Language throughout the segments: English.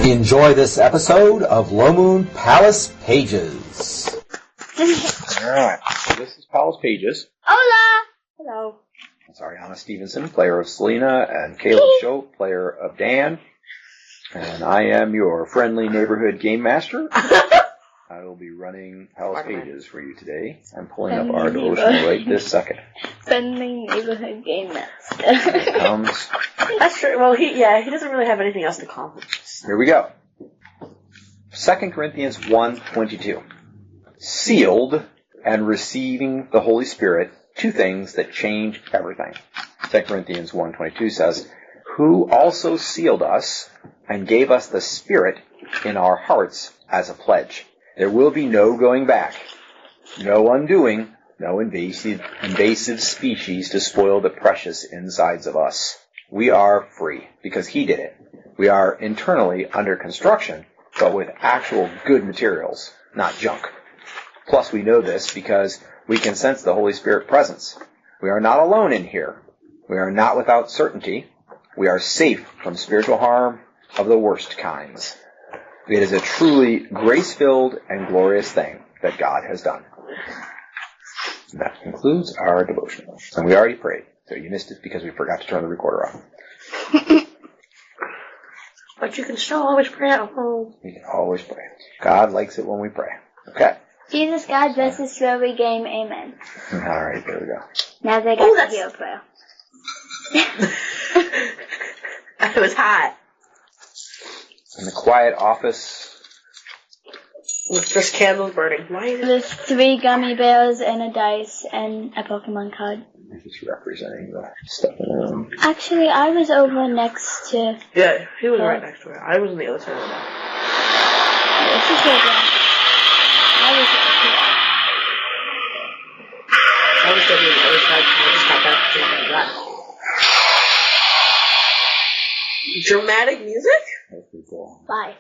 Enjoy this episode of Low Moon Palace Paiges. Alright, so this is Paiges. Hola! Hello. That's Ariana Stevenson, player of Selena, and Caleb Show, player of Dan. And I am your friendly neighborhood game master. I will be running Palace Paiges for you today. I'm pulling up our devotional right this second. Friendly neighborhood game master. Here it comes. That's true. Well, he doesn't really have anything else to accomplish. Here we go. 2 Corinthians 1:22. Sealed and receiving the Holy Spirit, two things that change everything. 2 Corinthians 1:22 says, who also sealed us and gave us the Spirit in our hearts as a pledge. There will be no going back, no undoing, no invasive species to spoil the precious insides of us. We are free because He did it. We are internally under construction, but with actual good materials, not junk. Plus, we know this because we can sense the Holy Spirit presence. We are not alone in here. We are not without certainty. We are safe from spiritual harm of the worst kinds. It is a truly grace-filled and glorious thing that God has done. And that concludes our devotional. And we already prayed, so you missed it because we forgot to turn the recorder off. But you can still always pray at home. We can always pray. God likes it when we pray. Okay. Jesus, God bless this strawberry game. Amen. All right, there we go. Now they got the hero prayer. It was hot. In the quiet office. With just candles burning. Why is it? There's 3 gummy bears and a dice and a Pokemon card. It's representing the stuff in the room. Actually, I was over next to... Yeah, he was right next to her. I was on the other side of the wall. This is your dad. I was definitely on the other side because I just got back to the that. Dramatic music? That's pretty cool. Why?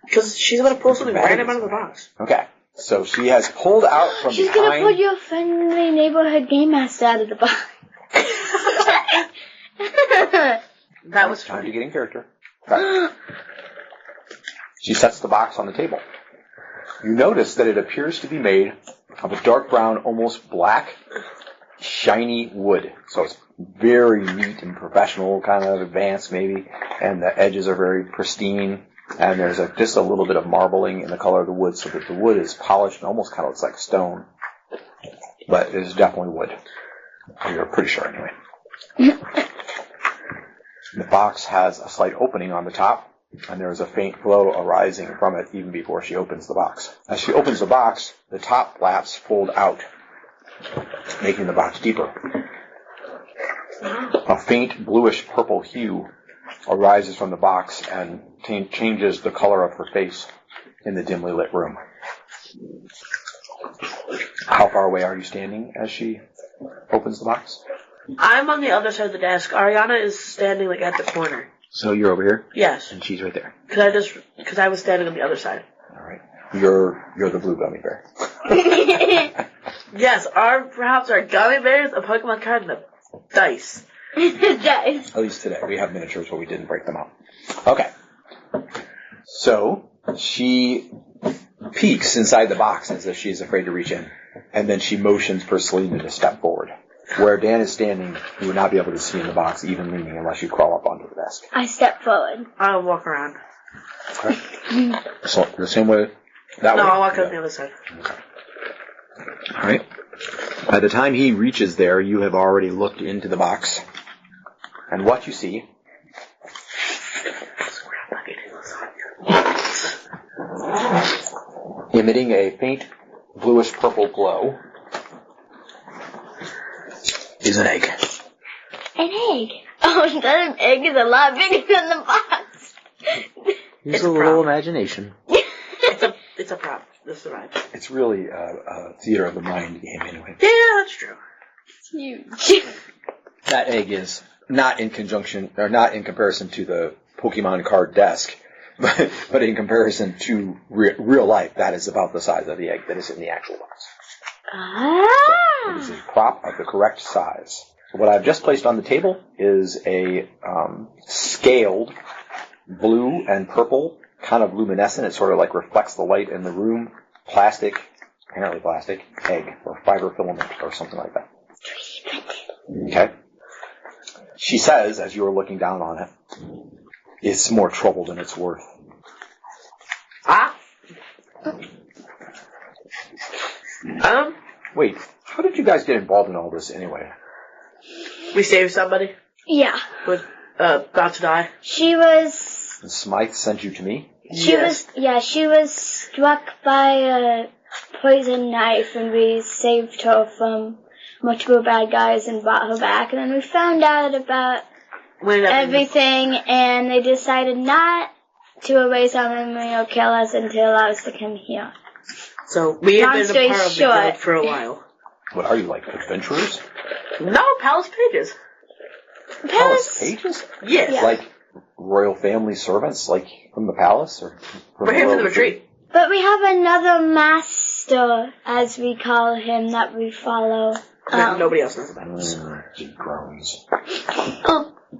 Because she's going to pull something random out of the box. Okay. So she has pulled out from She's behind... going to pull your friendly neighborhood game master out of the box. That was time funny. to get in character. Okay. She sets the box on the table. You notice that it appears to be made of a dark brown, almost black, shiny wood. So it's very neat and professional, kind of advanced maybe, and the edges are very pristine, and there's just a little bit of marbling in the color of the wood so that the wood is polished and almost kind of looks like stone. But it is definitely wood. You're pretty sure anyway. The box has a slight opening on the top, and there is a faint glow arising from it even before she opens the box. As she opens the box, the top flaps fold out, making the box deeper. A faint bluish-purple hue arises from the box and changes the color of her face in the dimly lit room. How far away are you standing as she opens the box? I'm on the other side of the desk. Ariana is standing like at the corner. So you're over here? Yes. And she's right there. Because I was standing on the other side. All right. You're the blue gummy bear. Yes, perhaps our gummy bears, a Pokemon card, and a dice. Dice. At least today. We have miniatures, but we didn't break them out. Okay. So she peeks inside the box as if she's afraid to reach in, and then she motions for Selena to step forward. Where Dan is standing, you would not be able to see in the box, even leaning, unless you crawl up onto the desk. I step forward. I'll walk around. Okay. So the same way? That way? No, I'll walk on the other side. Okay. All right. By the time he reaches there, you have already looked into the box. And what you see emitting a faint bluish-purple glow is an egg. An egg? Oh, that egg is a lot bigger than the box. Use a little imagination. It's a prop. This survives. It's really a theater of the mind game anyway. Yeah, that's true. It's huge. That egg is not in comparison to the Pokemon card desk, but in comparison to real life, that is about the size of the egg that is in the actual box. So it is a prop of the correct size. So what I've just placed on the table is a scaled blue and purple, kind of luminescent. It sort of like reflects the light in the room. Plastic, apparently plastic, egg, or fiber filament, or something like that. Okay. She says, as you are looking down on it, it's more trouble than it's worth. Ah? Wait, how did you guys get involved in all this anyway? We saved somebody Yeah. who was about to die. She was... And Smythe sent you to me? She was struck by a poison knife, and we saved her from multiple bad guys and brought her back. And then we found out about everything, and they decided not to erase our memory or kill us and to allow us to come here. So we have been a part of the guild for a while. What are you, like, adventurers? No, Palace Paiges. Palace Paiges? Yes. Yeah. Like royal family servants, like from the palace? Or from We're here for the retreat. But we have another master, as we call him, that we follow. Nobody else knows about us. He groans.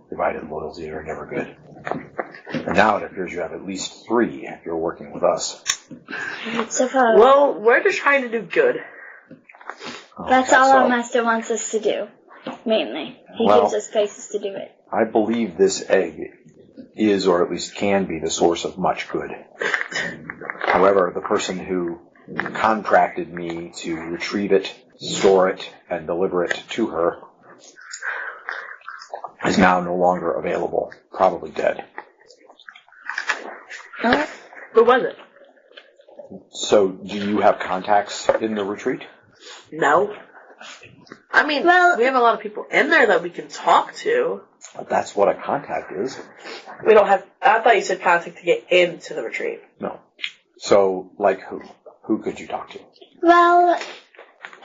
Divided loyalty are never good. And now it appears you have at least 3 if you're working with us. Suppose. Well, we're just trying to do good. That's all our master wants us to do, mainly. He gives us places to do it. I believe this egg is, or at least can be, the source of much good. However, the person who contracted me to retrieve it, store it, and deliver it to her is now no longer available. Probably dead. Who was it? So, do you have contacts in the retreat? No. I mean, we have a lot of people in there that we can talk to. That's what a contact is. We don't have... I thought you said contact to get into the retreat. No. So, like who? Who could you talk to? Well,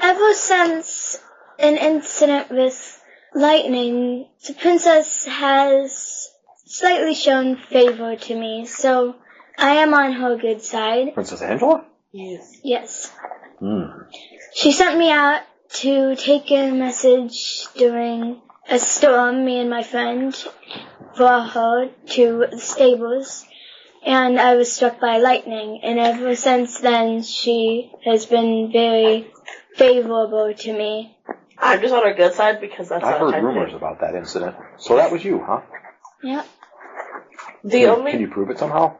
ever since an incident with lightning, the princess has slightly shown favor to me, so I am on her good side. Princess Angela? Yes. Yes. Hmm. She sent me out to take a message during a storm, me and my friend, for her to the stables, and I was struck by lightning, and ever since then she has been very favorable to me. I'm just on her good side because that's I've what heard rumors about that incident. So that was you, huh? Yep. Can you prove it somehow?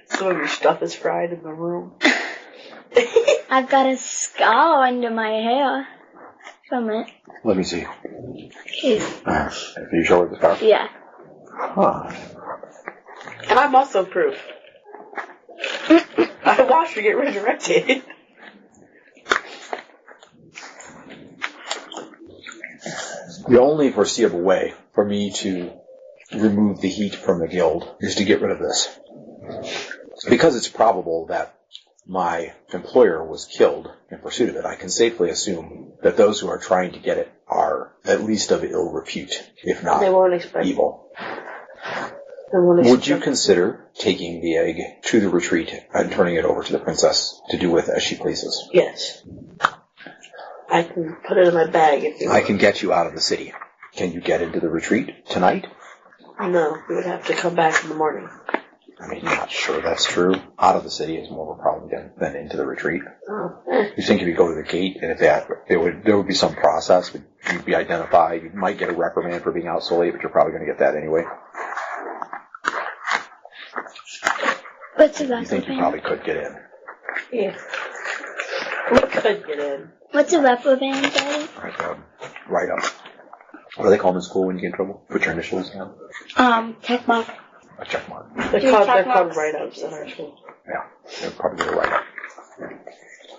Some of your stuff is fried in the room. I've got a scar under my hair from it. Let me see. Okay. Can you show her the scar? Yeah. Huh. And I'm also proof. I watched her get resurrected. The only foreseeable way for me to remove the heat from the guild is to get rid of this. Because it's probable that my employer was killed in pursuit of it, I can safely assume that those who are trying to get it are at least of ill repute, if not evil. Would you consider taking the egg to the retreat and turning it over to the princess to do with as she pleases? Yes. I can put it in my bag if you want. I can get you out of the city. Can you get into the retreat tonight? No, we would have to come back in the morning. I mean, I'm not sure that's true. Out of the city is more of a problem than into the retreat. You think if you go to the gate, and if there would be some process, you'd be identified, you might get a reprimand for being out so late, but you're probably going to get that anyway. What's a reprimand? You think you probably could get in? Yeah. We could get in. What's a reprimand, Daddy? Write up. What do they call them in school when you get in trouble? Put your initials down. Check mark. A check mark. They're called write-ups in our school. Yeah, they're probably going to write up.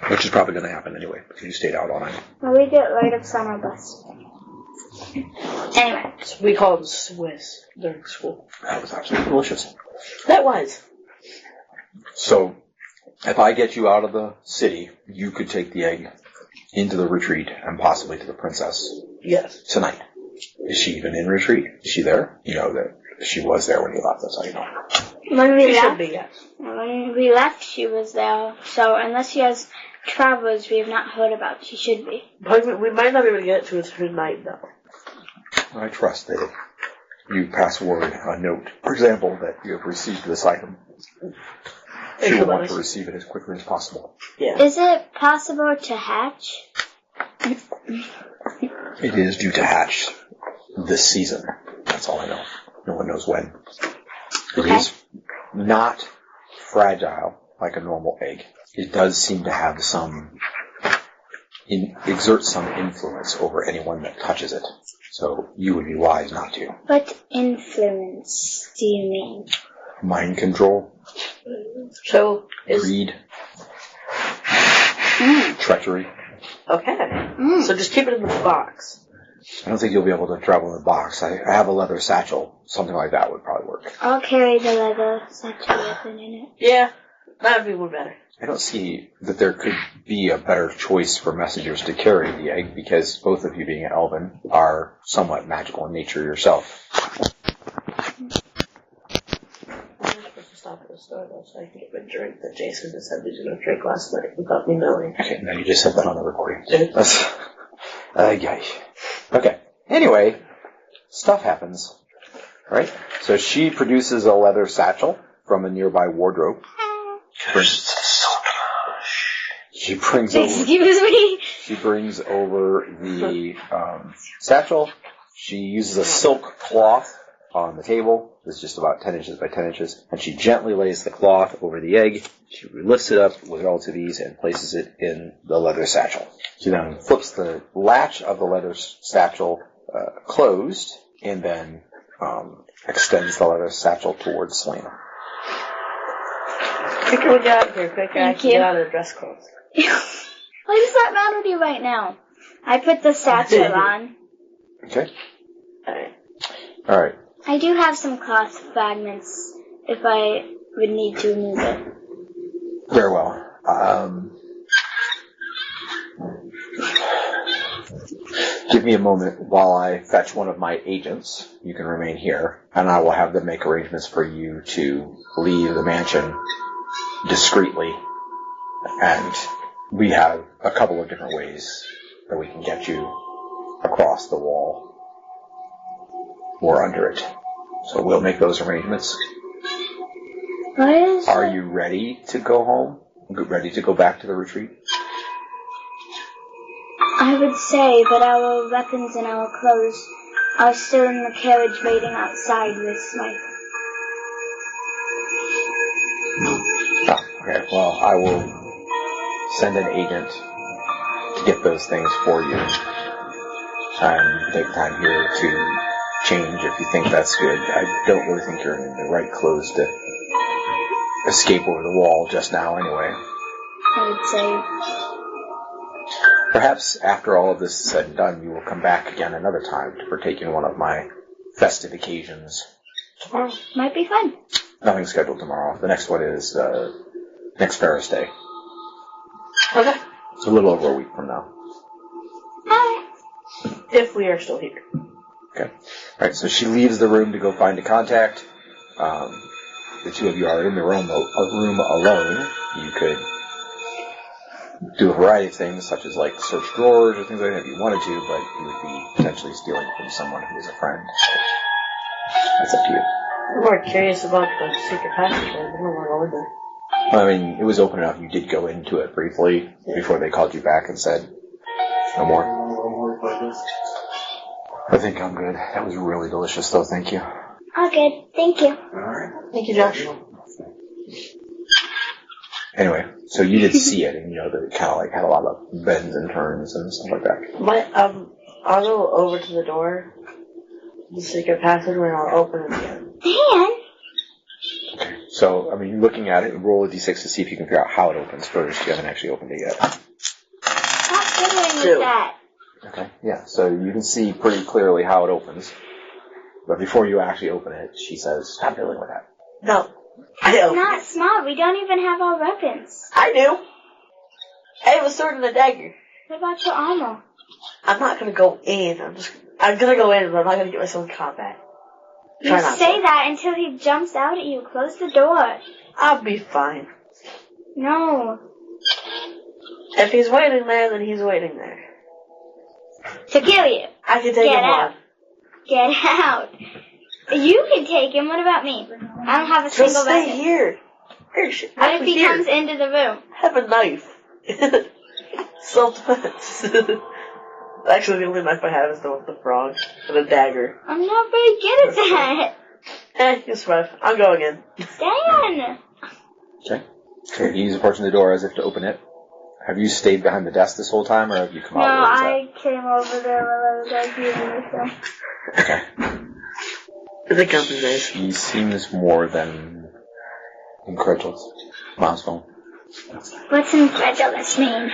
Which is probably going to happen anyway, because you stayed out all night. Well, we get write-ups on our bus. Anyway. So we call them Swiss during school. That was absolutely delicious. That was. So, if I get you out of the city, you could take the egg into the retreat and possibly to the princess. Yes. Tonight. Is she even in retreat? Is she there? You know that she was there when you left. That's how you know. When we She left, should be, yes. when we left, she was there. So unless she has travelers we have not heard about, she should be. But we might not be able to get to it tonight, though. I trust that you pass word, a note, for example, that you have received this item. She will want to receive it as quickly as possible. Yeah. Is it possible to hatch? It is due to hatch this season. That's all I know. No one knows when. It is not fragile like a normal egg. It does seem to have exert some influence over anyone that touches it. So you would be wise not to. What influence do you mean? Mind control. So Greed. Treachery. Okay. So just keep it in the box. I don't think you'll be able to travel in the box. I have a leather satchel. Something like that would probably work. I'll carry the leather satchel weapon in it. Yeah, that would be one better. I don't see that there could be a better choice for messengers to carry the egg, because both of you being an elven are somewhat magical in nature yourself. I'm supposed to stop at the store though, so I can get my drink that Jason decided to go drink last night without me knowing. Okay, now you just said that on the recording. Did it? That's... Okay. Anyway, stuff happens. Right? So she produces a leather satchel from a nearby wardrobe. She brings over the satchel. She uses a silk cloth on the table. It's just about 10 inches by 10 inches. And she gently lays the cloth over the egg. She lifts it up with relative ease and places it in the leather satchel. She then flips the latch of the leather satchel closed and then extends the leather satchel towards Selena. Quicker we get out of here, quicker I can get out of the dress clothes. Why does that matter to you right now? I put the satchel on. Okay. Alright. Alright. I do have some cloth fragments if I would need to remove it. Very well. Give me a moment while I fetch one of my agents. You can remain here, and I will have them make arrangements for you to leave the mansion discreetly. And we have a couple of different ways that we can get you across the wall or under it. So we'll make those arrangements. Are you ready to go home? Ready to go back to the retreat? I would say, but our weapons and our clothes are still in the carriage waiting outside with Smythe. Okay, well, I will send an agent to get those things for you. And take time here to change if you think that's good. I don't really think you're in the right clothes to escape over the wall just now anyway. I would say. Perhaps after all of this is said and done, you will come back again another time to partake in one of my festive occasions. Tomorrow might be fun. Nothing scheduled tomorrow. The next one is next Ferris Day. Okay. It's a little over a week from now. If we are still here. Okay. Alright, so she leaves the room to go find a contact. The two of you are in the room alone. You could do a variety of things, such as like search drawers or things like that if you wanted to, but you would be potentially stealing from someone who is a friend. That's up to you. I'm more curious about the secret passage. I don't want to go in there. I mean, it was open enough. You did go into it briefly before they called you back and said, no more. I think I'm good. That was really delicious, though. Thank you. All good. Thank you. All right. Thank you, Josh. Anyway, so you did see it, and you know that it kind of like had a lot of bends and turns and stuff like that. I'll go over to the door, the secret passage, and I'll open it again. Dan? Okay, so, I mean, looking at it, roll a d6 to see if you can figure out how it opens first. You haven't actually opened it yet. Stop fiddling with that. Okay, yeah, so you can see pretty clearly how it opens. But before you actually open it, she says, stop fiddling with that. No. It's not smart. We don't even have our weapons. I do. I have a sword and a dagger. What about your armor? I'm not going to go in. I'm going to go in, but I'm not going to get myself in combat. You say that until he jumps out at you. Close the door. I'll be fine. No. If he's waiting there, then he's waiting there. To kill you. I can take him on. Get out. You can take him. What about me? I don't have a single Just weapon. stay here. What if he comes into the room? Have a knife. Self-defense. Actually, the only knife I have is the one with the frog and a dagger. I'm not very good at that. You'll survive. I'm going in. Dan! Okay. So he's approaching the door as if to open it. Have you stayed behind the desk this whole time, or have you come out? No, I came over there while I was arguing with him. Okay. The company days. He seems more than incredulous. Mom's phone. What's incredulous mean?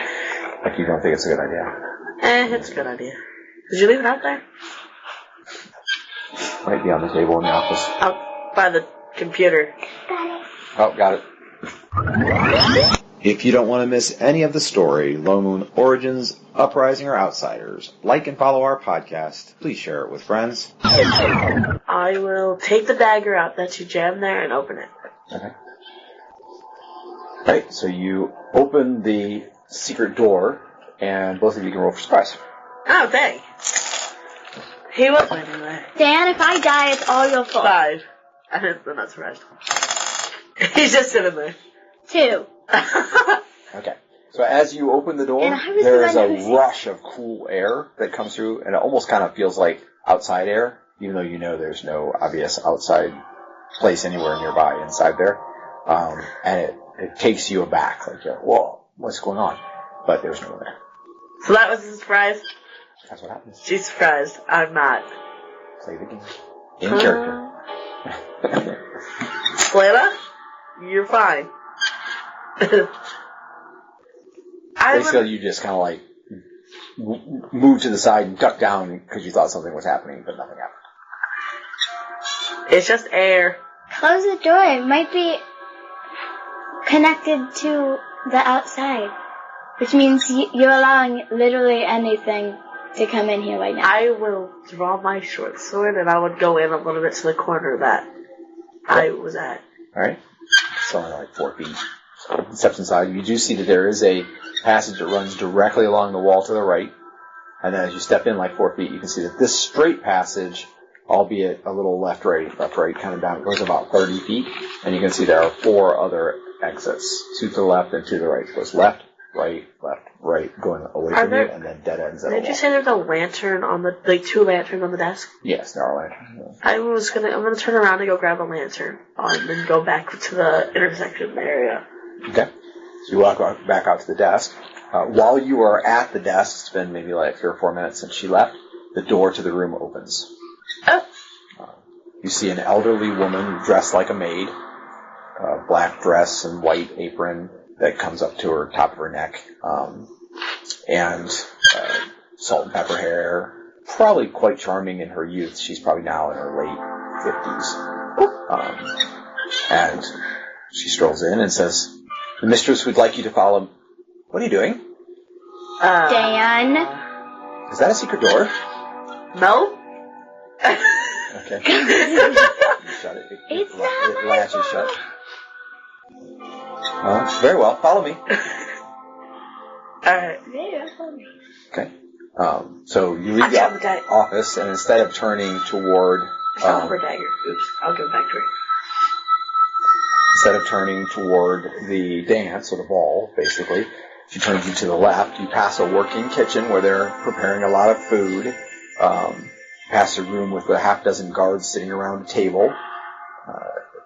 Like you don't think it's a good idea. It's a good idea. Did you leave it out there? Might be on the table in the office. Out by the computer. Got it. Oh, got it. If you don't want to miss any of the story, Low Moon Origins, Uprising, or Outsiders, like and follow our podcast. Please share it with friends. I will take the dagger out that you jammed there and open it. Okay. Right, so you open the secret door, and both of you can roll for surprise. Oh, dang. He was waiting there. Dan, if I die, it's all your fault. 5. I'm not surprised. He's just sitting there. 2. Okay. So as you open the door, And I was there is the one a who- rush of cool air that comes through, and it almost kind of feels like outside air, even though you know there's no obvious outside place anywhere nearby inside there. And it takes you aback, like, whoa, what's going on? But there's no one there. So that was a surprise? That's what happens. She's surprised. I'm not. Play the game. In character. Selena? You're fine. Basically, you just kind of like moved to the side and ducked down because you thought something was happening, but nothing happened. It's just air. Close the door. It might be connected to the outside, which means you're allowing literally anything to come in here right now. I will draw my short sword and I would go in a little bit to the corner that I was at. Alright? It's only like 4 feet. So steps inside. You do see that there is a passage that runs directly along the wall to the right. And then as you step in like 4 feet, you can see that this straight passage, albeit a little left, right, kind of down, goes about 30 feet. And you can see there are 4 other exits. 2 to the left and 2 to the right. It goes left, right, going away from you, and then dead ends at a Did you wall. say there's a lantern on the, like 2 lanterns on the desk? Yes, there are lanterns. I'm gonna turn around and go grab a lantern and then go back to the intersection area. Okay. So you walk back out to the desk. While you are at the desk, it's been maybe like 3 or 4 minutes since she left, the door to the room opens. Oh. You see an elderly woman dressed like a maid, black dress and white apron that comes up to her top of her neck, and salt and pepper hair. Probably quite charming in her youth. She's probably now in her late 50s. And she strolls in and says, "The mistress would like you to follow." What are you doing? Dan. Is that a secret door? No? Okay. You shut it. It's not It my latches fault. shut. Very well. Follow me. Alright. Okay. So you leave the office, and instead of turning toward, I'll her dagger. Oops. I'll give it back to her. instead of turning toward the dance or the ball, basically, she turns you to the left. You pass a working kitchen where they're preparing a lot of food. Pass a room with a half dozen guards sitting around a table.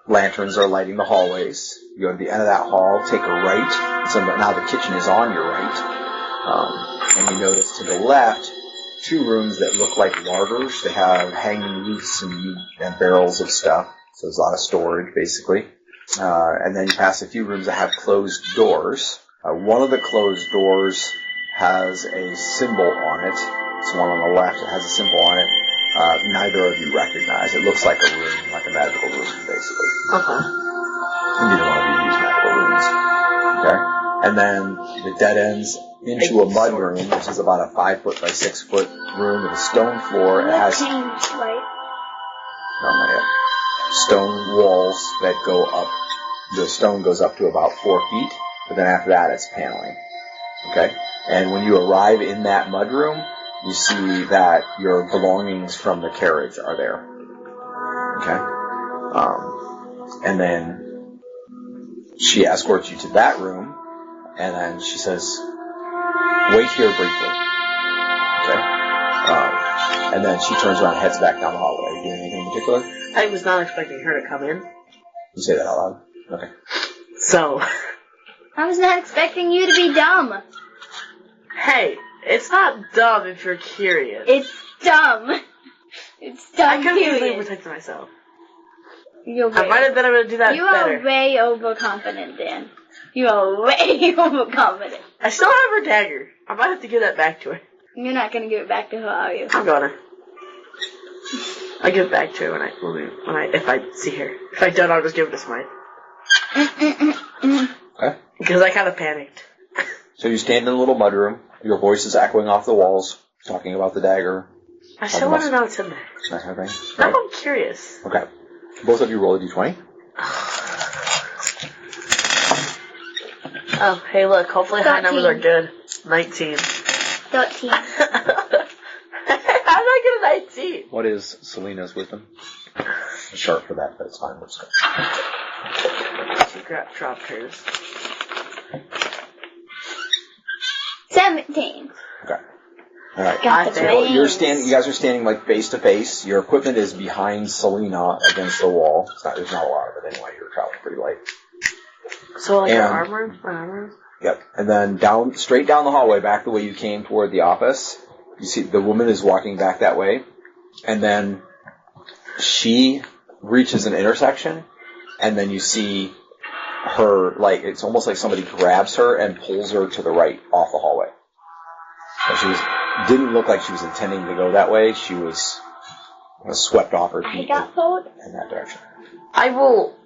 Lanterns are lighting the hallways. You go to the end of that hall, take a right. So now the kitchen is on your right. And you notice to the left 2 rooms that look like larders. They have hanging roofs and barrels of stuff. So there's a lot of storage, basically. And then you pass a few rooms that have closed doors. One of the closed doors has a symbol on it. It's one on the left that has a symbol on it. Neither of you recognize. It looks like a room, like a magical room, basically. And neither one of you use magical rooms. Okay? And then the dead ends into a mud room, which is about a 5 foot by 6 foot room with a stone floor. It has stone walls that go up. The stone goes up to about 4 feet, but then after that it's paneling. Okay? And when you arrive in that mud room, you see that your belongings from the carriage are there. Okay? And then she escorts you to that room, and then she says, wait here briefly. Okay? And then she turns around and heads back down the hallway. Are you doing anything in particular? I was not expecting her to come in. You say that out loud? Okay. So. I was not expecting you to be dumb. Hey, it's not dumb if you're curious. It's dumb. It's dumb. I could have easily protected myself. I might have been able to do that better. You are way overconfident, Dan. You are way overconfident. I still have her dagger. I might have to give that back to her. You're not going to give it back to her, are you? I'm gonna. I'll give it back to her if I see her. If I don't, I'll just give it to Smite. Okay. Because I kind of panicked. So you stand in a little mudroom. Your voice is echoing off the walls, talking about the dagger. I still want to know what's in there. That kind of thing. Now I'm curious. Okay. Both of you roll a d20. Oh, hey, look. Hopefully 13. high numbers are good. 19. 13. How did I get a 19? What is Selena's wisdom? It's short for that, but it's fine. We'll just go. She dropped hers. 17. Okay. All right. Got the So brains. you guys are standing like face to face. Your equipment is behind Selena against the wall. There's not a lot of it anyway. You're traveling pretty light. So like her armor? My armor? Yep. And then straight down the hallway, back the way you came toward the office. You see the woman is walking back that way, and then she reaches an intersection, and then you see her, like, it's almost like somebody grabs her and pulls her to the right off the hallway. So didn't look like she was intending to go that way. She was swept off her feet in that direction. I will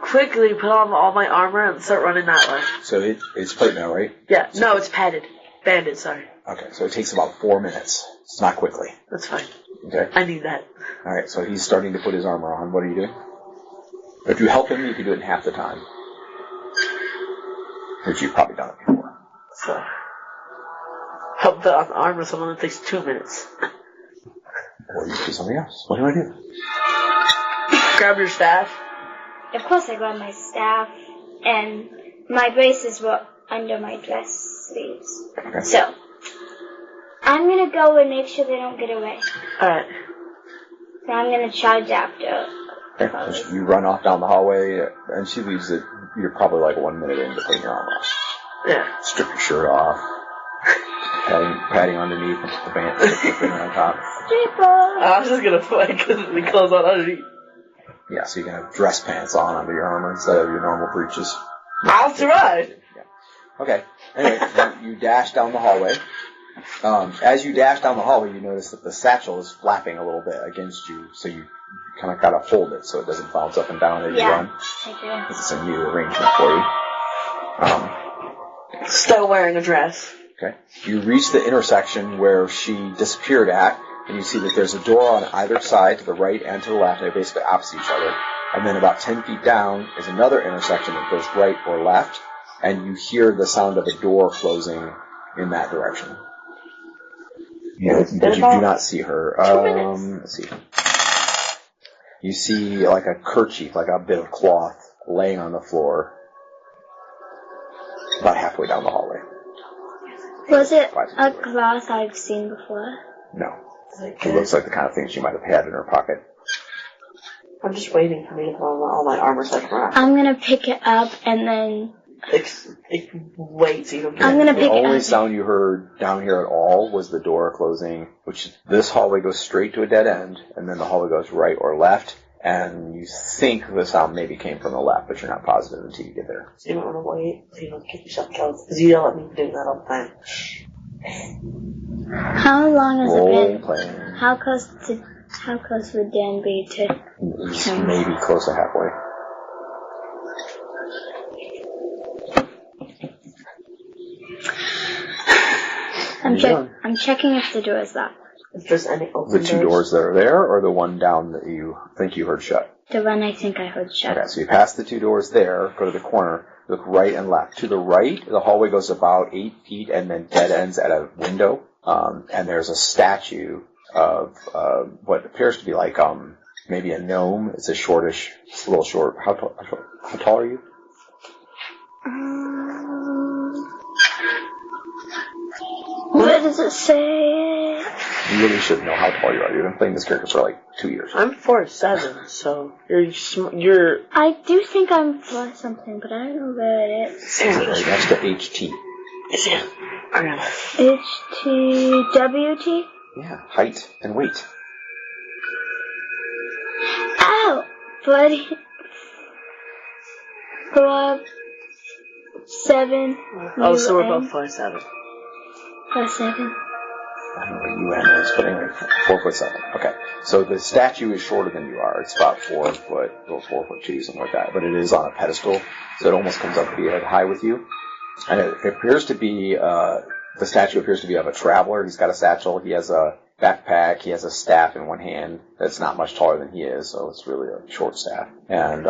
quickly put on all my armor and start running that way. So it's plate mail, right? Yeah, no, it's padded. Banded, sorry. Okay, so it takes about 4 minutes. It's not quickly. That's fine. Okay. I need that. Alright, so he's starting to put his armor on. What are you doing? If you help him, you can do it in half the time. Which you've probably done it before. So, help put on the armor of someone that takes 2 minutes. Or you do something else. What do I do? Grab your staff. Of course I grabbed my staff, and my braces were under my dress sleeves. Okay. So, I'm going to go and make sure they don't get away. Alright. So I'm going to charge after. Okay. So you run off down the hallway, and she leaves it. You're probably like 1 minute into putting your armor on. Yeah. Strip your shirt off. Padding underneath, and put the band, put the thing on top. Stripper! I was just gonna put the clothes on underneath. Yeah, so you can have dress pants on under your armor instead of your normal breeches. I'll survive! Yeah. Okay. Anyway, you dash down the hallway. As you dash down the hallway, you notice that the satchel is flapping a little bit against you, so you kind of gotta hold it so it doesn't bounce up and down as you run. I do. This is a new arrangement for you. Still wearing a dress. Okay. You reach the intersection where she disappeared at, and you see that there's a door on either side, to the right and to the left. They're basically opposite each other. And then about 10 feet down is another intersection that goes right or left, and you hear the sound of a door closing in that direction. But you do not see her. 2 minutes. Let's see. You see like a kerchief, like a bit of cloth, laying on the floor about halfway down the hallway. Was it a cloth I've seen before? No. It looks like the kind of thing she might have had in her pocket. I'm just waiting for me to put on all my armor so I can run. I'm going to pick it up and then... Wait so you don't get I'm going to pick it up. The only sound you heard down here at all was the door closing, which this hallway goes straight to a dead end, and then the hallway goes right or left, and you think the sound maybe came from the left, but you're not positive until you get there. So you don't want to wait so you don't get yourself killed. Because you yell at me for doing that all the time. How long has it been? Playing. How close would Dan be to It's maybe close to halfway. I'm checking if the door is locked. If there's any open The two doors that are there, or the one down that you think you heard shut? The one I think I heard shut. Okay, so you pass the two doors there, go to the corner, look right and left. To the right, the hallway goes about 8 feet and then dead ends at a window and there's a statue of what appears to be like maybe a gnome. It's a little short. How tall are you? What does it say? You really should know how tall you are. You've been playing this character for like 2 years. I'm 4'7", so you're. I do think I'm 4 something, but I don't know where it is. It's right next to HT. Is it? HTWT? Yeah, height and weight. Ow! Buddy. 4'7". Oh, so we're both 4'7". 4'7". I don't know what UN is, but anyway, 4'7". Okay, so the statue is shorter than you are. It's about 4 foot, or 4'2", something like that. But it is on a pedestal, so it almost comes up to be head high with you. And it appears to be the statue appears to be of a traveler. He's got a satchel. He has a backpack. He has a staff in one hand that's not much taller than he is, so it's really a short staff. And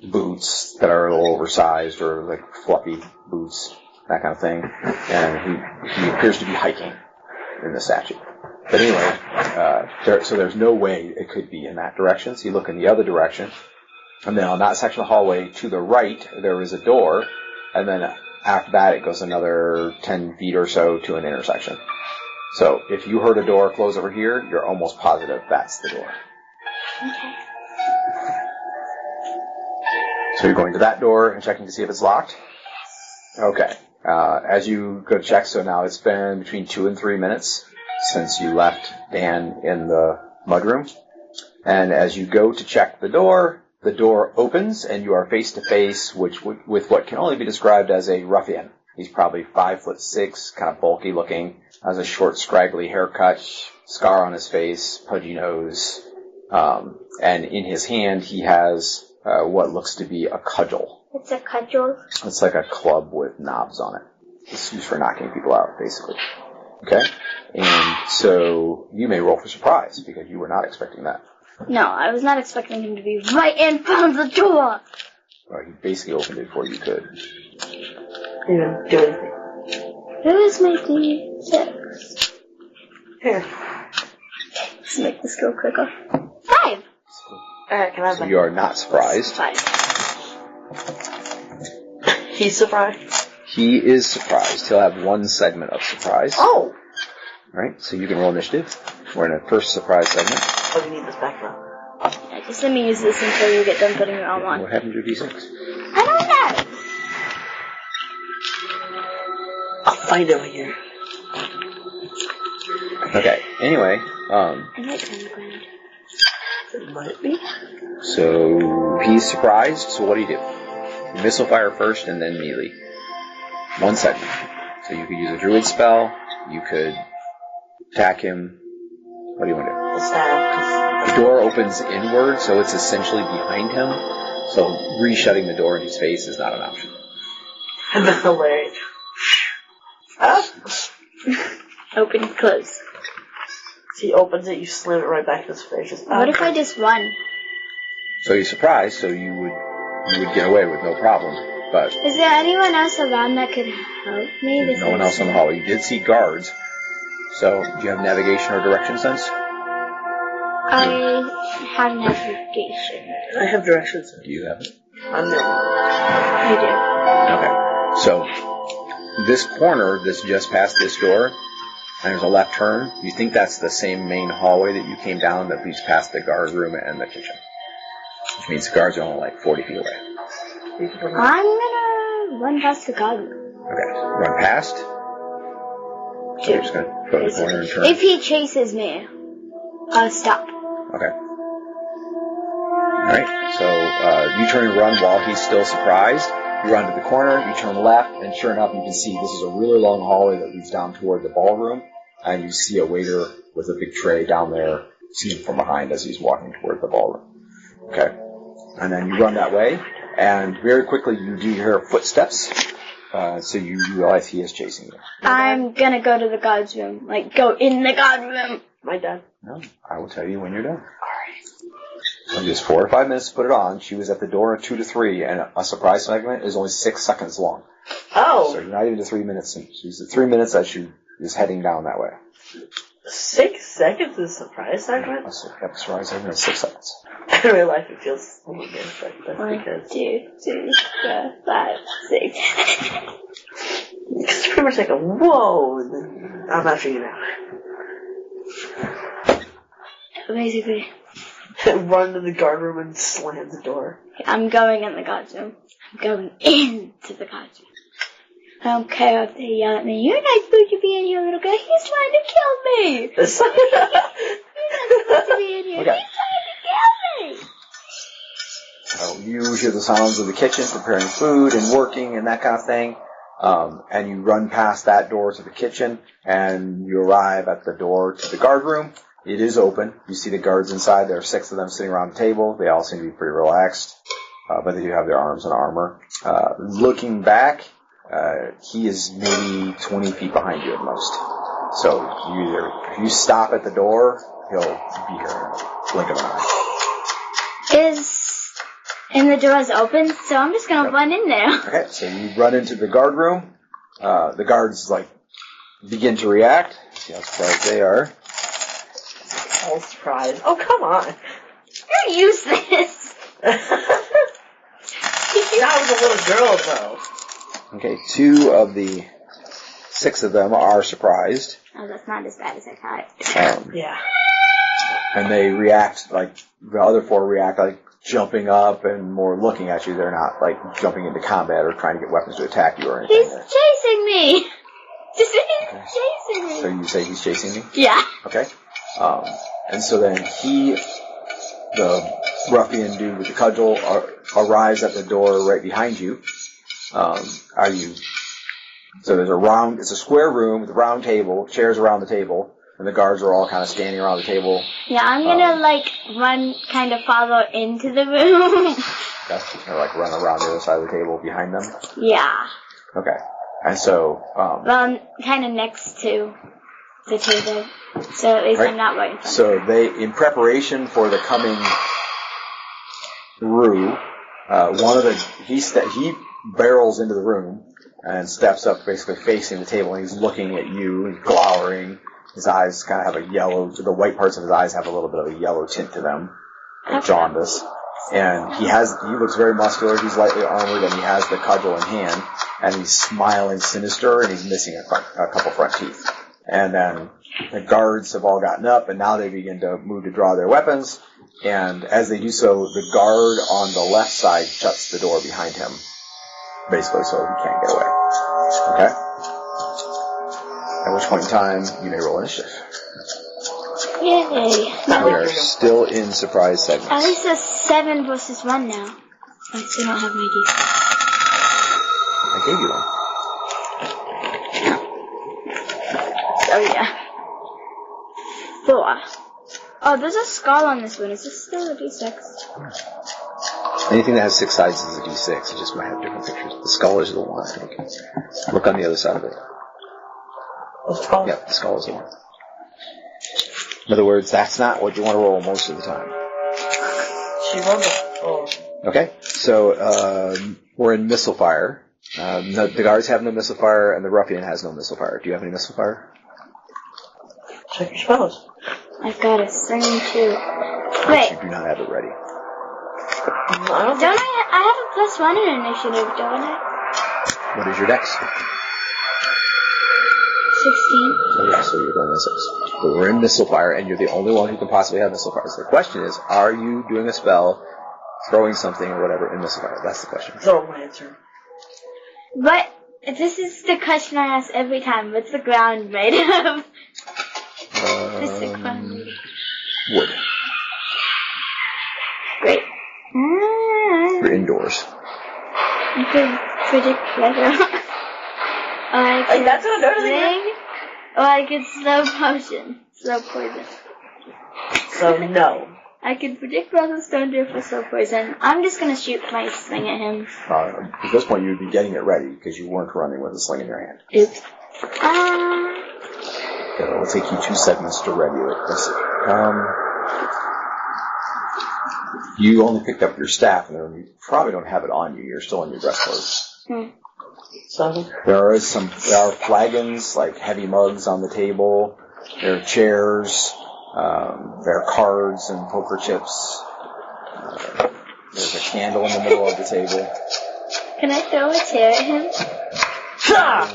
boots that are a little oversized or like fluffy boots, that kind of thing. And he appears to be hiking in the statue. But anyway, so there's no way it could be in that direction. So you look in the other direction, and then on that section of the hallway to the right, there is a door, and then after that it goes another 10 feet or so to an intersection. So if you heard a door close over here, you're almost positive that's the door. Okay. So you're going to that door and checking to see if it's locked? Okay. As you go to check, so now it's been between 2 and 3 minutes since you left Dan in the mudroom. And as you go to check the door opens and you are face to face with what can only be described as a ruffian. He's probably 5'6", kind of bulky looking, has a short, scraggly haircut, scar on his face, pudgy nose, and in his hand he has what looks to be a cudgel. It's a cudgel. It's like a club with knobs on it. It's used for knocking people out, basically. Okay? And so you may roll for surprise, because you were not expecting that. No, I was not expecting him to be right in front of the door. Well, he basically opened it before you could. You didn't do anything. Where's my D6? Here. Let's make this go quicker. 5! Alright, can I have So you are not surprised. 5. He's surprised. He is surprised. He'll have one segment of surprise. Oh! Alright, so you can roll initiative. We're in a first surprise segment. Oh, you need this back now. Yeah, just let me use this until you get done putting it all on. What happened to your D6? I don't know. I'll find it over here. Okay, anyway, I might turn the ground. It might be. so he's surprised, so what do? Missile fire first and then melee. One segment. So you could use a druid spell, you could attack him. What do you want to do? The stab. The door opens inward, so it's essentially behind him, so re-shutting the door in his face is not an option. And that's hilarious. Ah. Open, close. He opens it, you slam it right back in his face. Just, What if I just run? So he's surprised, so you would get away with no problem, but Is there anyone else around that could help me? there's no one else on the hallway. You did see guards, so do you have navigation or direction sense? I have navigation. I have directions. Do you have it? I'm there. I Okay. So this corner that's just past this door, and there's a left turn. You think that's the same main hallway that you came down that leads past the guard room and the kitchen, which means the guards are only like 40 feet away. do. I'm gonna run past the garden. Okay. Run past. So you're just gonna go to the corner and turn. If he chases me, I'll stop. Okay. Alright, so you turn and run while he's still surprised. You run to the corner, you turn left, and sure enough you can see this is a really long hallway that leads down toward the ballroom, and you see a waiter with a big tray down there, see him from behind as he's walking toward the ballroom. Okay. And then you run that way, and very quickly you do hear footsteps, so you realize he is chasing you. I'm gonna go to the guard's room. Like, go in the guard room. My dad. No, I will tell you when you're done. Alright. So just 4 or 5 minutes to put it on. She was at the door at 2 to 3, and a surprise segment is only 6 seconds long. Oh! So you're not even to 3 minutes. She's at 3 minutes as you is heading down that way. 6 seconds is surprise segment? Yep, surprise segment is 6 seconds. In real life, it feels a little good, but that's 1, because 2, 3, 4, 5, 6. it's pretty much like a whoa. And then I'm after you now. Basically, Run to the guard room and slam the door. I'm going in the guard's room. I'm going into the guard's room. I don't care if they yell at me. You're not supposed to be in here, little guy. He's trying to kill me. You're not supposed to be in here. Okay. He's trying to kill me. So you hear the sounds of the kitchen preparing food and working and that kind of thing. And you run past that door to the kitchen, and you arrive at the door to the guard room. It is open. You see the guards inside. There are 6 of them sitting around the table. They all seem to be pretty relaxed, but they do have their arms in armor. Looking back, he is maybe 20 feet behind you at most. So if you stop at the door, he'll be here in a blink of an eye. And the door's open, so I'm just gonna run in there. Okay, so you run into the guard room. The guards begin to react. See how surprised they are. All surprised. Oh, come on. You're useless. Not with a little girl, though. Okay, 2 of the 6 of them are surprised. Oh, that's not as bad as I thought. Yeah. And they react the other 4 react jumping up and more looking at you. They're not jumping into combat or trying to get weapons to attack you or anything. He's chasing me. He's chasing me. So you say he's chasing me? Yeah. Okay. And so then the ruffian dude with the cudgel arrives at the door right behind you. So there's it's a square room with a round table, chairs around the table, and the guards are all kind of standing around the table. Yeah, I'm gonna run, kind of follow into the room. That's just gonna run around the other side of the table behind them. Yeah. Okay. And so, well, kind of next to the table, so at least right. I'm not right in front. So in preparation for the coming roux, he barrels into the room and steps up, basically facing the table, and he's looking at you and glowering. His eyes kind of have the white parts of his eyes have a little bit of a yellow tint to them, like jaundice. And he looks very muscular, he's lightly armored, and he has the cudgel in hand, and he's smiling sinister, and he's missing a couple front teeth. And then the guards have all gotten up, and now they begin to move to draw their weapons, and as they do so, the guard on the left side shuts the door behind him, basically so he can't get away. Okay? At which point in time, you may roll initiative. Yay. We are still in surprise segments. At least it's 7 versus 1 now. I still don't have my D6. I gave you one. Oh, yeah. 4. Oh, there's a skull on this one. Is this still a D6? Anything that has 6 sides is a D6. It just might have different pictures. The skull is the one, I think. Look on the other side of it. Yep, the skull is the one. In other words, that's not what you want to roll most of the time. She rolled it. Okay, so we're in missile fire. The guards have no missile fire, and the ruffian has no missile fire. Do you have any missile fire? Check your spells. I've got a sling too. Wait. You do not have it ready. Don't I have a +1 in initiative, don't I? What is your dex? 16. Okay, so you're going to 6. But we're in missile fire, and you're the only one who can possibly have missile fire. So the question is, are you doing a spell, throwing something or whatever in missile fire? That's the question. Throw my answer. But this is the question I ask every time. What's the ground made of? What's the ground made of? Wood. Great. You're indoors. You can predict weather. Or I can That's not noticing sling, or I could slow potion. Slow poison. So, no. I can predict weather, stone do for slow poison. I'm just gonna shoot my sling at him. At this point, you would be getting it ready, because you weren't running with a sling in your hand. Oops. It'll take you 2 segments to ready it. You only picked up your staff, and you probably don't have it on you. You're still in your dress clothes. 7. There are flagons, like heavy mugs on the table. There are chairs. There are cards and poker chips. There's a candle in the middle of the table. Can I throw a chair at him?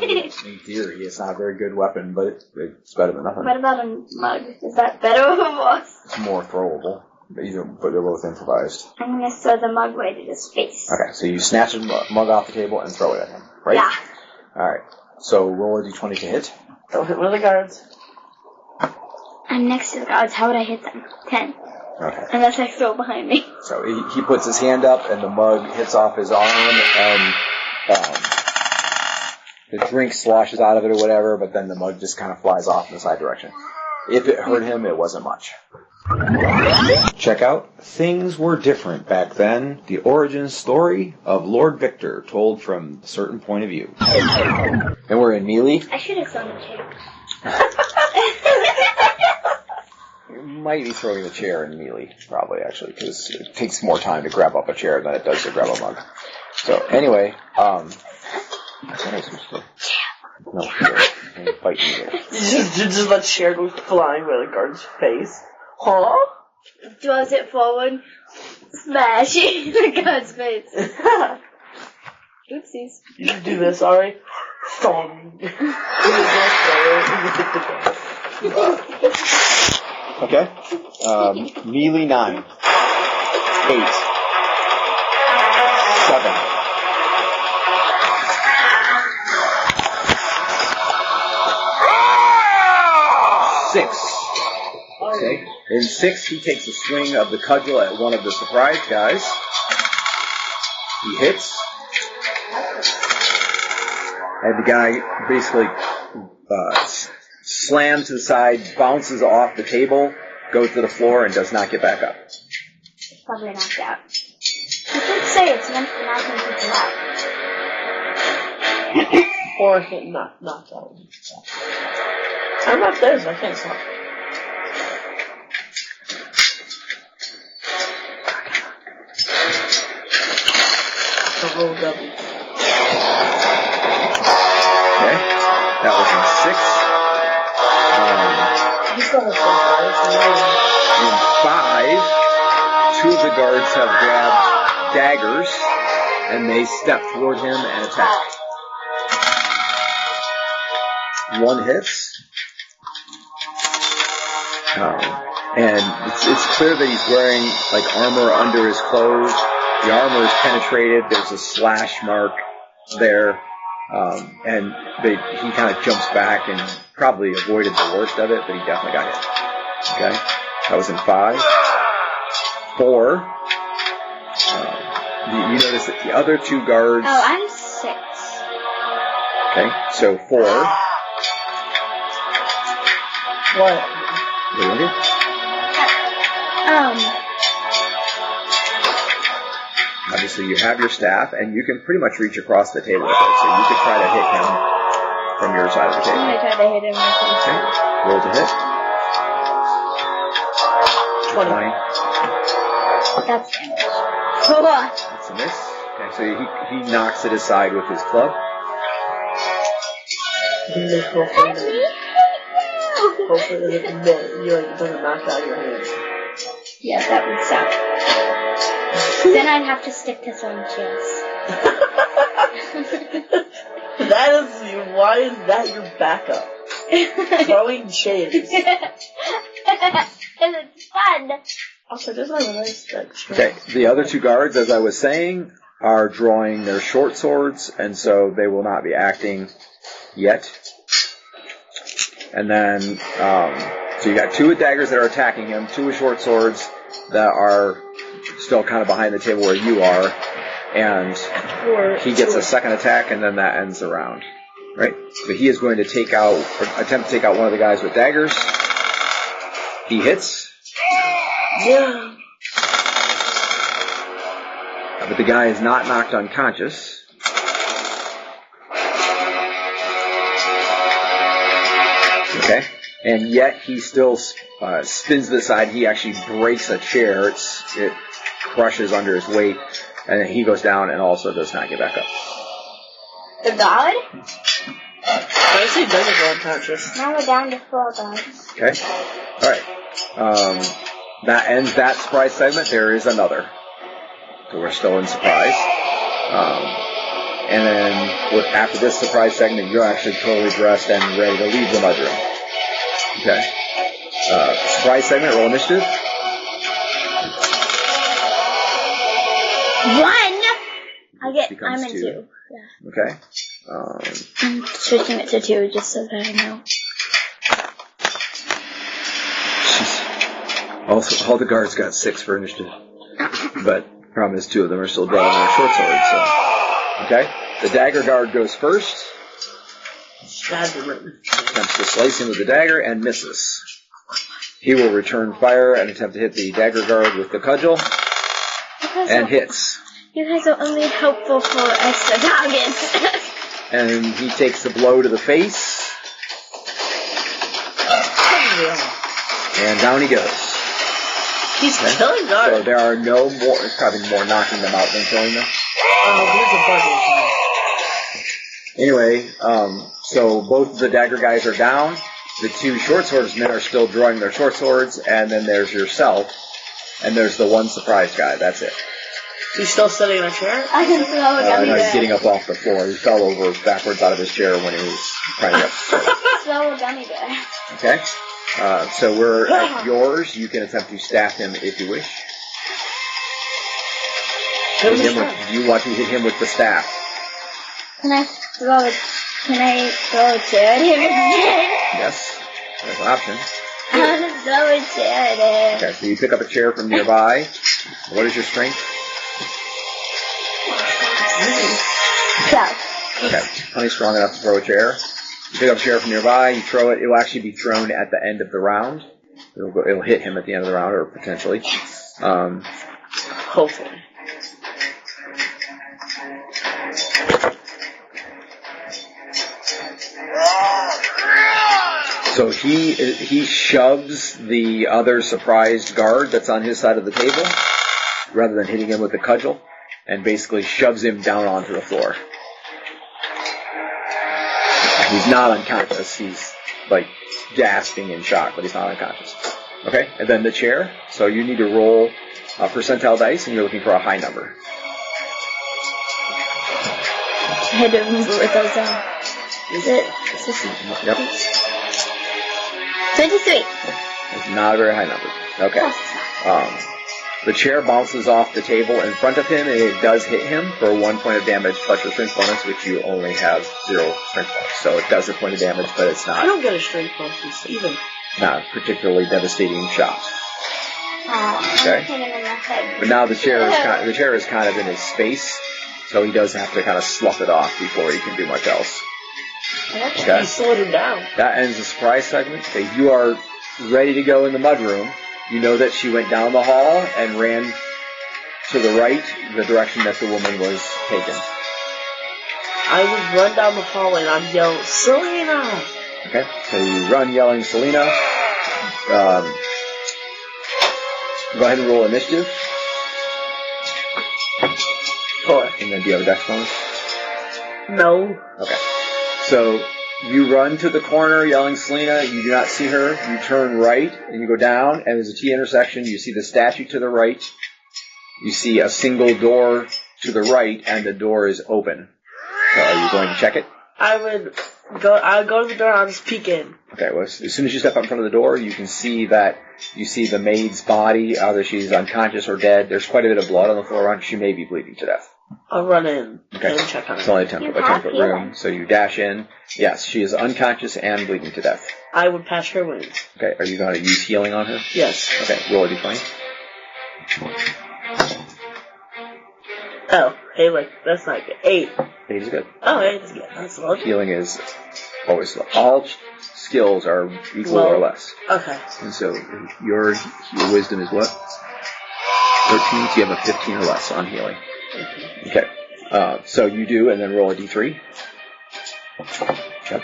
In theory, it's not a very good weapon, but it's better than nothing. What about a mug? Is that better or worse? It's more throwable, but they're both improvised. I'm going to throw the mug right at his face. Okay, so you snatch a mug off the table and throw it at him, right? Yeah. Alright, so roll a d20 to hit. Don't hit one of the guards. I'm next to the guards. How would I hit them? 10. Okay. Unless I throw behind me. So he puts his hand up and the mug hits off his arm and the drink sloshes out of it or whatever, but then the mug just kind of flies off in the side direction. If it hurt him, it wasn't much. Check out Things Were Different Back Then, the origin story of Lord Victor told from a certain point of view. And we're in melee. I should have thrown the chair. You might be throwing the chair in melee, probably, actually, because it takes more time to grab up a chair than it does to grab a mug. So, anyway, I thought I was supposed to... No, I'm fighting here. Just let chair go flying by the guard's face. Huh? Throws it forward. Smash it in the guard's face. Oopsies. You should do this, alright? Thong. Okay. Melee 9. 8. 7. 6. Okay. In 6, he takes a swing of the cudgel at one of the surprise guys. He hits. And the guy basically slams to the side, bounces off the table, goes to the floor, and does not get back up. Probably knocked out. You could say it's meant to knock people out. Or hit knocked out. I'm not there, so I can't stop. So roll double. Okay. That was in 6. He's got a In 5, 2 of the guards have grabbed daggers, and they step toward him and attack. 1 hits. And it's clear that he's wearing like armor under his clothes. The armor is penetrated. There's a slash mark there. And he kind of jumps back and probably avoided the worst of it, but he definitely got hit. Okay? That was in 5. 4. You notice that the other 2 guards... Oh, I'm 6. Okay, so 4. What? Really? Obviously, you have your staff, and you can pretty much reach across the table with it, so you could try to hit him from your side of the table. I'm going to try to hit him with this. Okay, roll to hit. 20. That's damage. That's a miss. Okay, so he knocks it aside with his club. Hopefully it doesn't knock out your hands. Yeah, that would suck. Then I'd have to stick to throwing chairs. Why is that your backup? Throwing chairs. And it's fun. Also, just not realize that. Okay, the other 2 guards, as I was saying, are drawing their short swords, and so they will not be acting yet. And then, so you got 2 with daggers that are attacking him, 2 with short swords that are still kind of behind the table where you are, and he gets a second attack, and then that ends the round. Right? So he is going to attempt to take out one of the guys with daggers. He hits. Yeah. But the guy is not knocked unconscious. Okay. And yet he still spins to the side. He actually breaks a chair. It crushes under his weight. And then he goes down and also does not get back up. The guard? I say doesn't go unconscious. Now we're down to 4 guards. Okay. All right. That ends that surprise segment. There is another. So we're still in surprise. And then after this surprise segment, you're actually totally dressed and ready to leave the mudroom. Okay. Surprise segment, roll initiative. 1! I'm in 2. Yeah. Okay. I'm switching it to 2 just so that I know. All the guards got 6 for initiative. But the problem is 2 of them are still drawing their short swords. So. Okay. The dagger guard goes first. Attempts to slice him with the dagger and misses. He will return fire and attempt to hit the dagger guard with the cudgel and hits. You guys are only helpful for extra targets. And he takes the blow to the face. And down he goes. He's killing guards. So there are no more, it's probably more knocking them out than killing them. There's a bug Anyway, so both of the dagger guys are down. The 2 short swordsmen are still drawing their short swords, and then there's yourself, and there's the 1 surprise guy. That's it. He's still sitting in a chair? I can throw a gummy No, he's bear. getting up off the floor. He fell over backwards out of his chair when he was trying to get up the stairs. Throw a gummy bear. Okay? So we're at yours. You can attempt to staff him if you wish. Do you want to hit him with the staff? Can I throw a chair at him instead? Yes. That's an option. I want to throw a chair at him. Okay, so you pick up a chair from nearby. What is your strength? 12. Okay. Honey's strong enough to throw a chair. You pick up a chair from nearby, you throw it. It will actually be thrown at the end of the round. It'll hit him at the end of the round, or potentially. Hopefully. So he shoves the other surprised guard that's on his side of the table, rather than hitting him with the cudgel, and basically shoves him down onto the floor. He's not unconscious. He's like gasping in shock, but he's not unconscious. Okay, and then the chair. So you need to roll a percentile dice, and you're looking for a high number. I had to write those down. Is it? Yep. 23. It's not a very high number. Okay. The chair bounces off the table in front of him, and it does hit him for 1 point of damage plus your strength bonus, which you only have 0 strength bonus. So it does a point of damage, but it's I not don't get a strength bonus either. not a particularly devastating shot. Okay. I'm hitting him in the head. But now the chair is kind of in his space, so he does have to kind of slough it off before he can do much else. Okay. He slowed him down. That ends the surprise segment. Okay, you are ready to go in the mudroom. You know that she went down the hall and ran to the right, the direction that the woman was taken. I would run down the hall and I'd yell, Selena! Okay, so you run yelling Selena. Go ahead and roll initiative. 4. And then do you have a dex bonus? No. Okay. So you run to the corner yelling Selena. You do not see her. You turn right and you go down, and there's a T intersection. You see the statue to the right. You see a single door to the right, and the door is open. So are you going to check it? I'll go to the door and I'll just peek in. Okay, well, as soon as you step up in front of the door, you can see that you see the maid's body, either she's unconscious or dead. There's quite a bit of blood on the floor around. She may be bleeding to death. I'll run in Okay. and check on It's her. only a 10-foot room, healing. so you dash in. Yes, she is unconscious and bleeding to death. I would patch her wounds. Okay, are you going to use healing on her? Yes. Okay, roll a d20. Oh, hey, look, that's not good. 8. 8 is good. Oh, 8 is good. That's low. Healing is always low. All skills are equal Low. or less. Okay. And so your wisdom is what? 13, so you have a 15 or less on healing. Okay. So you do, and then roll a d3. Yep.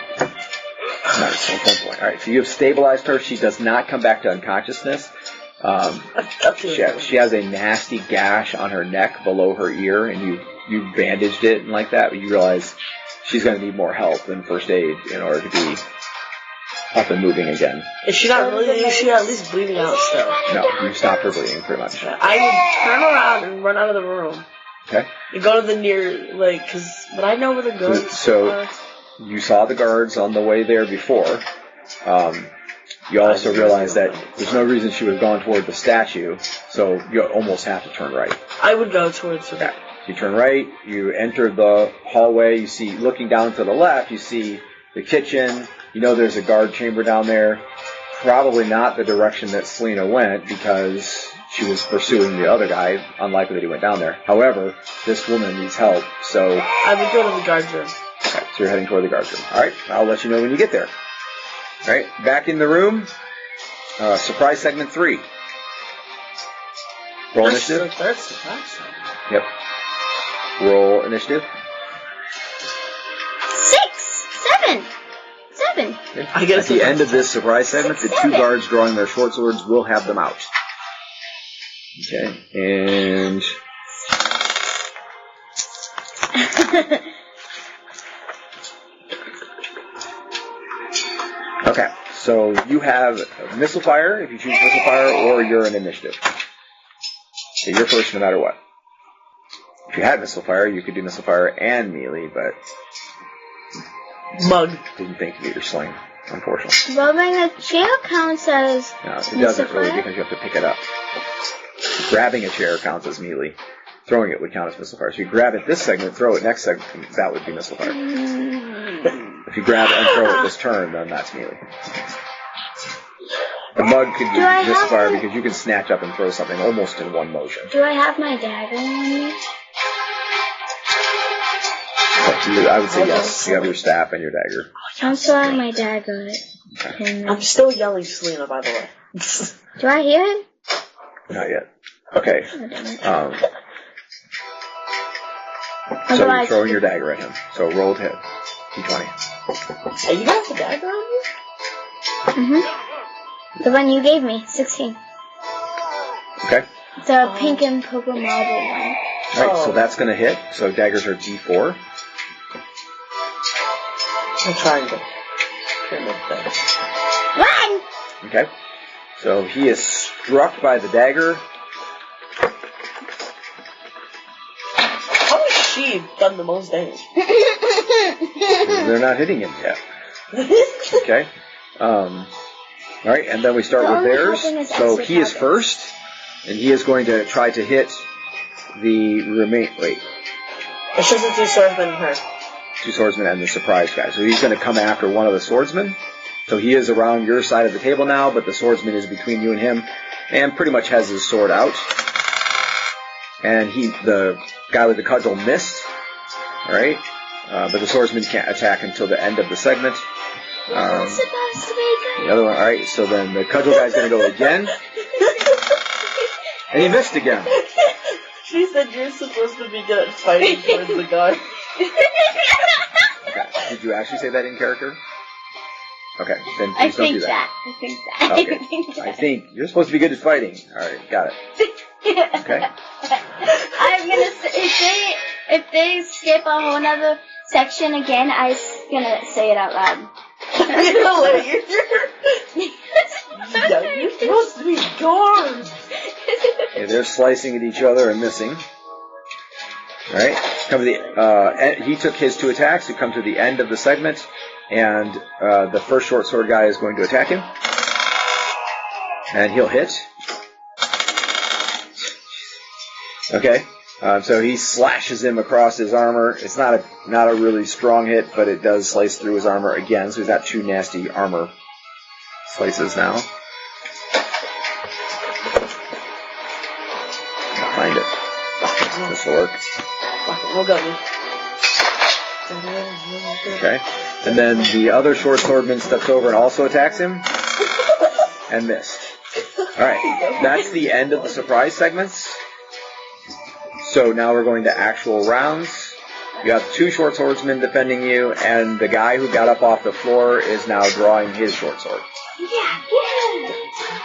Nice, 1 point. Alright, so you have stabilized her. She does not come back to unconsciousness. She has a nasty gash on her neck below her ear, and you bandaged it and like that, but you realize she's going to need more help than first aid in order to be up and moving again. Is she not really? Is she at least bleeding out still? No, you stopped her bleeding pretty much. I would turn around and run out of the room. Okay. And go to the near, because would I know where the guards are? You saw the guards on the way there before. You also realized that there's no reason she would have gone toward the statue, so you almost have to turn right. I would go towards her. Okay. You turn right, you enter the hallway, you see, looking down to the left, you see the kitchen, you know there's a guard chamber down there. Probably not the direction that Selena went because she was pursuing the other guy, unlikely that he went down there. However, this woman needs help, so... I would go to the guard room. Okay, so you're heading toward the guard room. Alright, I'll let you know when you get there. Alright, back in the room, surprise segment 3. Roll initiative. That's surprise segment. Yep. Roll initiative. 6, 7. I guess at the end of this surprise segment, the 2 guards drawing their short swords will have them out. Okay, and... Okay, so you have missile fire if you choose missile fire, or you're an initiative. So you're first no matter what. If you had missile fire, you could do missile fire and melee, but Mug. didn't think to get your sling, unfortunately. Rubbing a chair counts as No, it doesn't really because you have to pick it up. Grabbing a chair counts as melee. Throwing it would count as missile fire. So you grab it this segment, throw it next segment, that would be missile fire. If you grab it and throw it this turn, then that's melee. The mug could be missile fire because you can snatch up and throw something almost in one motion. Do I have my dagger on me? I would say yes. You have your staff and your dagger. I'm still having my dagger. Okay. I'm still yelling Selena, by the way. Do I hear him? Not yet. Okay. So you're throwing your dagger at him. So roll to hit. D20. Hey, you got the dagger on you? Mm-hmm. The one you gave me, 16. Okay. The pink and purple marble one. Alright, so that's going to hit. So daggers are D4. I'm trying to turn it down. Run! Okay. So he is struck by the dagger. How has she done the most damage? They're not hitting him yet. Okay. Alright, and then we start with theirs. So he is first, and he is going to try to hit the Wait. It's just the 2 swordsmen and her. 2 swordsmen and the surprise guy. So he's going to come after one of the swordsmen. So he is around your side of the table now, but the swordsman is between you and him, and pretty much has his sword out. And the guy with the cudgel missed. Alright? But the swordsman can't attack until the end of the segment. Supposed to be good. The other one, alright, so then the cudgel guy's going to go again. And he missed again. She said you're supposed to be good at fighting towards the guard. Okay. Did you actually say that in character? Okay, then I please don't do think that. Okay. I think you're supposed to be good at fighting. Alright, got it. Okay. I'm gonna say, if they skip a whole nother section again, I'm gonna say it out loud. Yeah, you're supposed to be guards. Okay, they're slicing at each other and missing. Alright, he took his 2 attacks to come to the end of the segment, and the first short sword guy is going to attack him. And he'll hit. Okay, so he slashes him across his armor. It's not a really strong hit, but it does slice through his armor again, so he's got 2 nasty armor slices now. Can't find it. This will work. We'll go. Okay, and then the other short swordman steps over and also attacks him, and missed. Alright, that's the end of the surprise segments. So now we're going to actual rounds. You have 2 short swordsmen defending you, and the guy who got up off the floor is now drawing his short sword. Yeah.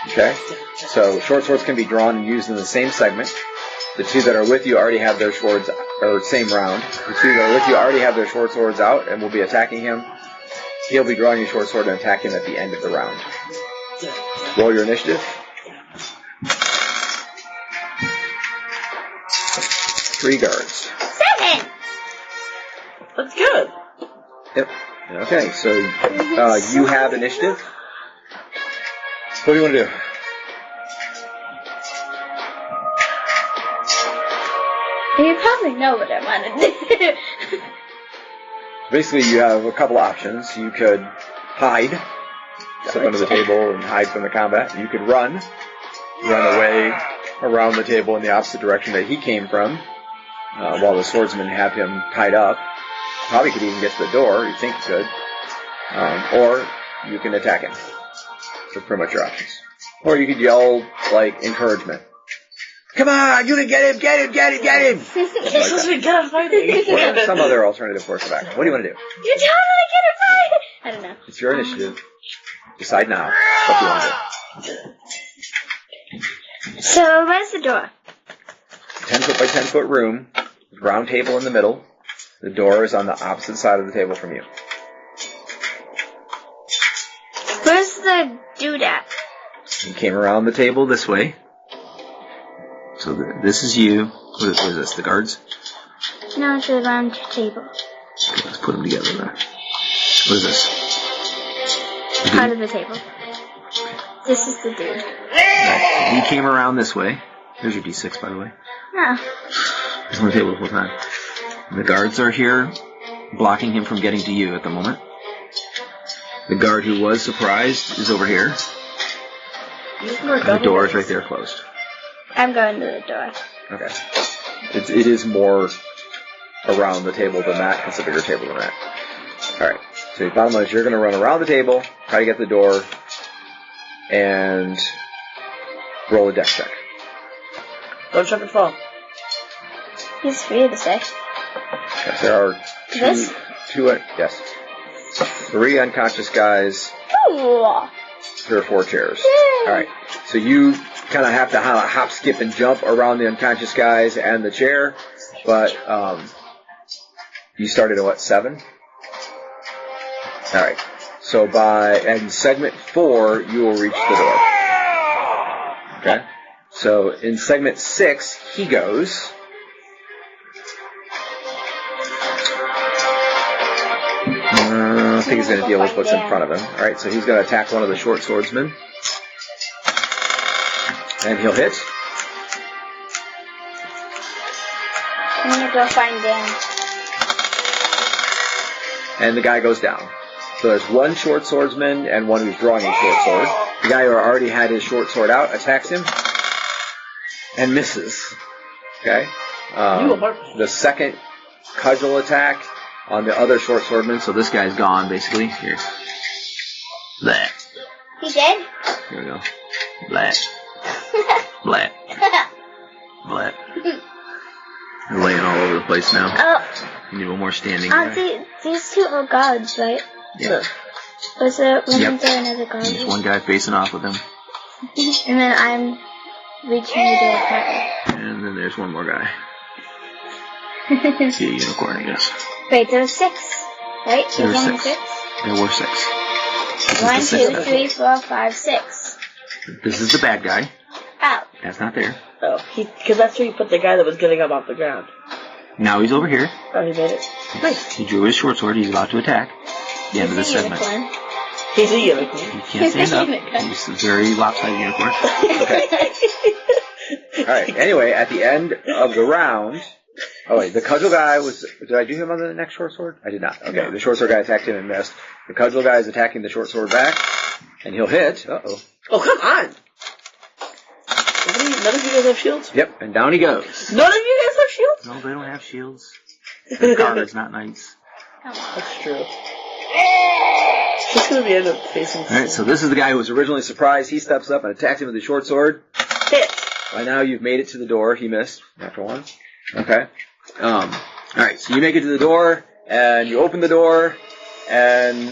Okay? So short swords can be drawn and used in the same segment. The two that are with you already have their swords, or same round. The two that are with you already have their short swords out and will be attacking him. He'll be drawing your short sword and attack him at the end of the round. Roll your initiative. 3 guards. 7! That's good. Yep. Okay, so you have initiative. What do you want to do? You probably know what I want to do. Basically, you have a couple options. You could hide, sit under the table and hide from the combat. You could run away around the table in the opposite direction that he came from, while the swordsmen have him tied up. Probably could even get to the door. You think you could. Or you can attack him. That's pretty much your options. Or you could yell, like, encouragement. Come on, you can get him, get him, get him, get him! This is a good fighting. Or some other alternative course of action. What do you want to do? You totally get it right! I don't know. It's your initiative. Decide now what you want to do. So, where's the door? 10-foot by 10-foot room. Round table in the middle. The door is on the opposite side of the table from you. Where's the dude at? You came around the table this way. So this is you. What is this? The guards? No, it's a round table. Okay, let's put them together then. What is this? Part of the table. This is the dude. Right. He came around this way. There's your D6, by the way. Oh. He's on the table the whole time. The guards are here, blocking him from getting to you at the moment. The guard who was surprised is over here. And the door is right there closed. I'm going to the door. Okay. It is more around the table than that. It's a bigger table than that. Alright. So the bottom line is you're going to run around the table, try to get to the door, and roll a dex check. Don't trip and fall. He's free to say. Yes, there are yes. 3 unconscious guys. Ooh. 3 or 4 chairs. Alright. So you kind of have to hop, skip, and jump around the unconscious guys and the chair, but you started at what, 7? Alright. So in segment 4, you will reach the door. Okay? So in segment 6, he goes. I think he's going to deal with what's in front of him. Alright, so he's going to attack one of the short swordsmen. And he'll hit. I'm going to go find Dan. And the guy goes down. So there's one short swordsman and one who's drawing a short sword. The guy who already had his short sword out attacks him and misses. Okay? The second cudgel attack on the other short swordman, so this guy's gone, basically. Here. Blah. He dead? Here we go. Blah. Blah. Blah. They're laying all over the place now. Oh. You need one more standing. These 2 are guards, right? Yeah. Was there another guard? There's one guy facing off with him. And then I'm reaching the door partly. And then there's one more guy. See a unicorn, I guess. Wait, there were 6, right? There were only 6. 6? There were 6. 1, 2, 3, 4, 5, 6. This is the bad guy. Oh. That's not there. Oh, because that's where you put the guy that was getting up off the ground. Now he's over here. Oh, he made it. Nice. He drew his short sword. He's about to attack. The end of this segment. He's a unicorn. He can't stand up. He's a very lopsided unicorn. Okay. Alright, anyway, at the end of the round... Oh wait, the cudgel guy was... Did I do him on the next short sword? I did not. Okay, no. The short sword guy attacked him and missed. The cudgel guy is attacking the short sword back. And he'll hit. Uh-oh. Oh, come on! None of you guys have shields? Yep, and down he goes. None of you guys have shields? No, they don't have shields. They're guards, not knights. That's true. She's going to be end up facing... Alright, so this is the guy who was originally surprised. He steps up and attacks him with his short sword. Hit! By now you've made it to the door. He missed. After 1. Okay. Alright, so you make it to the door, and you open the door, and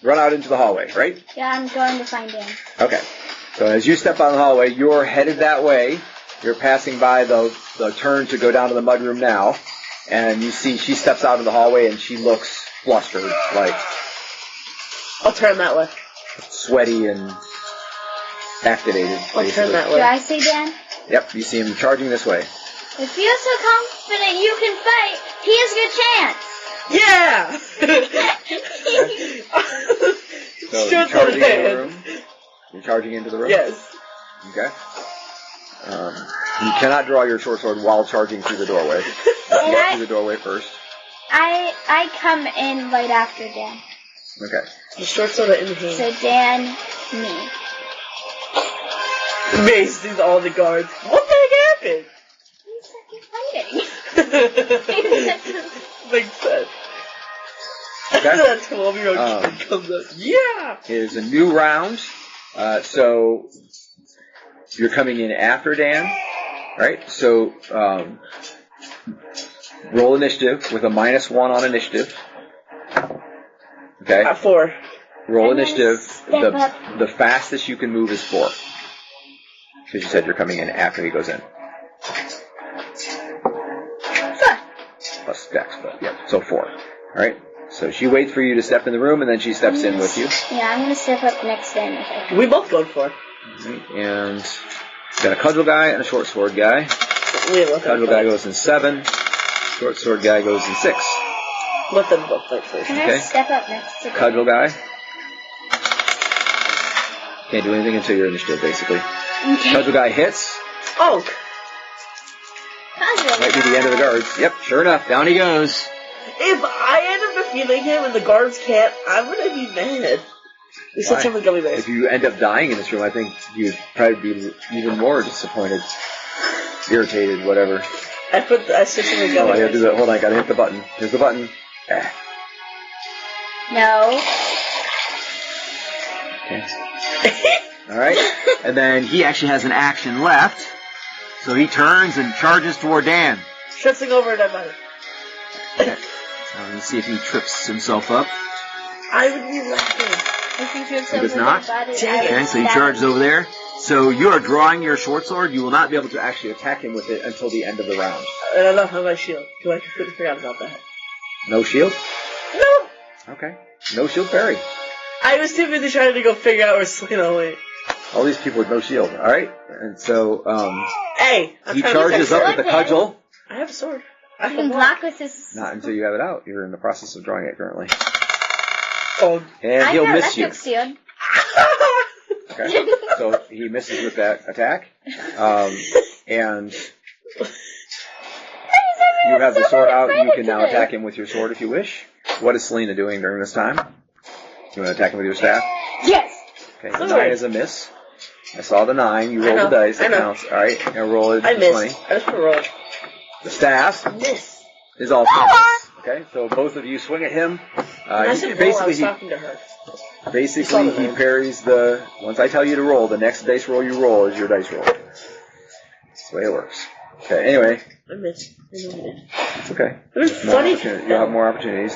run out into the hallway, right? Yeah, I'm going to find Dan. Okay. So as you step out of the hallway, you're headed that way, You're passing by the turn to go down to the mudroom now, and you see she steps out of the hallway and she looks flustered, like I'll turn that way. sweaty and activated. I'll turn that Do way. I see Dan? Yep, you see him charging this way. If you're so confident you can fight, here's your chance. Yeah! So you're Short sword charging in into the hand. room. You're charging into the room? Yes. Okay. You cannot draw your short sword while charging through the doorway. You have to get through the doorway first. I come in right after Dan. Okay. The short sword in hand. So Dan, me. Mace sees all the guards. What the heck happened? He's fighting. Makes sense. Okay. That 12-year-old kid comes up. Yeah! It is a new round. So you're coming in after Dan, right? So roll initiative with a -1 on initiative. Okay. At 4. Roll And then initiative. step up. The fastest you can move is 4. Because you said you're coming in after he goes in. 4. Plus dex, but yeah, so 4. All right. So she waits for you to step in the room, and then she steps in with you. Yeah, I'm gonna step up next to him if I can. We both go for it. And got a cudgel guy and a short sword guy. Cudgel guy goes in 7. Short sword guy goes in 6. Let them both fight first. Can I Okay. step up next to him? Cudgel guy. Can't do anything until your initiative, basically. Okay. Cudgel guy hits. Oh! Might be the end of the guards. Yep, sure enough, down he goes. If I end up defeating him and the guards can't, I'm gonna be mad. You said Why? someone's gonna be mad. If you end up dying in this room, I think you'd probably be even more disappointed, irritated, whatever. I said something Oh, I gummy gotta do bears. that. Hold on, I gotta hit the button. Here's the button. Ah. No. Okay. Alright. And then he actually has an action left. So he turns and charges toward Dan. Stressing over it, I'm out. Okay. Let's see if he trips himself up. I would be laughing. If you trips He does over not? the body, Okay, so he charges over there. So you are drawing your short sword. You will not be able to actually attack him with it until the end of the round. And I don't have my shield, because I completely forgot about that. No shield? No! Okay. No shield parry. I was too busy trying to go figure out where Selena went. All these people with no shield. Alright? And so, Hey! I'm he trying to charges protect up with the cudgel. I have a sword. I You have can a block with his... Not until you have it out. You're in the process of drawing it currently. Oh. And I he'll got miss you. electric shield. Okay. So he misses with that attack. And you have the sword out. You can now attack him with your sword if you wish. What is Selena doing during this time? You want to attack him with your staff? Yes. Okay, the 9 is a miss. I saw the 9. You rolled the dice. That counts. Alright, now roll it. I 20. missed. I just put a roll. The staff Miss. is also a miss. Okay, so both of you swing at him. I said roll, I was talking to her. Basically, he parries the... Once I tell you to roll, the next dice roll you roll is your dice roll. That's the way it works. Okay, anyway. I missed. I know you did. It's okay. It was funny. You'll have more opportunities.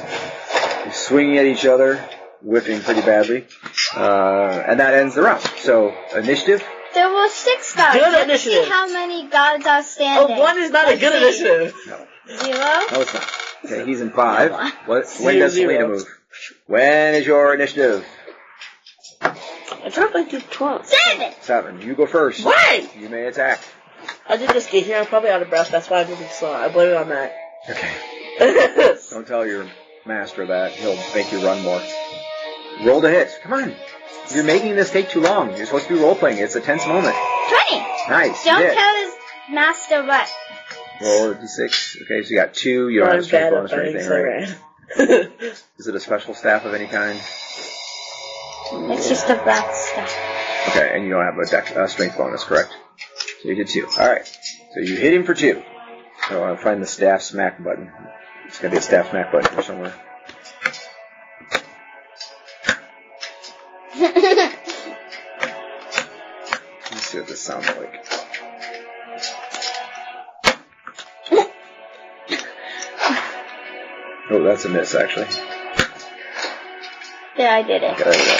You're swinging at each other, whiffing pretty badly. And that ends the round. So, initiative. There were 6 guards. Good Let's initiative. see how many guards are standing. Oh, 1 is not a good initiative. No. 0. No, it's not. Okay, he's in 5. When Zero, does Selena zero. move? When is your initiative? I dropped like 12. 7. 7. You go first. Why? You may attack. I did just get here. I'm probably out of breath. That's why I'm moving slow. I blame it on that. Okay. Don't tell your master that. He'll make you run more. Roll to hit. Come on. You're making this take too long. You're supposed to be role-playing. It's a tense moment. 20. Nice. Don't hit. tell his master what. Roll a d6. Okay, so you got 2. You don't have a I'm strength bad at bonus or fighting, anything, so right? ran. Is it a special staff of any kind? It's just a black stuff. Okay, and you don't have a strength bonus, correct? So you did 2. Alright. So you hit him for 2. So I'll find the staff smack button. It's going to be a staff smack button here somewhere. Let's see what this sounds like. Oh, that's a miss, actually. There, I did it. Okay, there we go.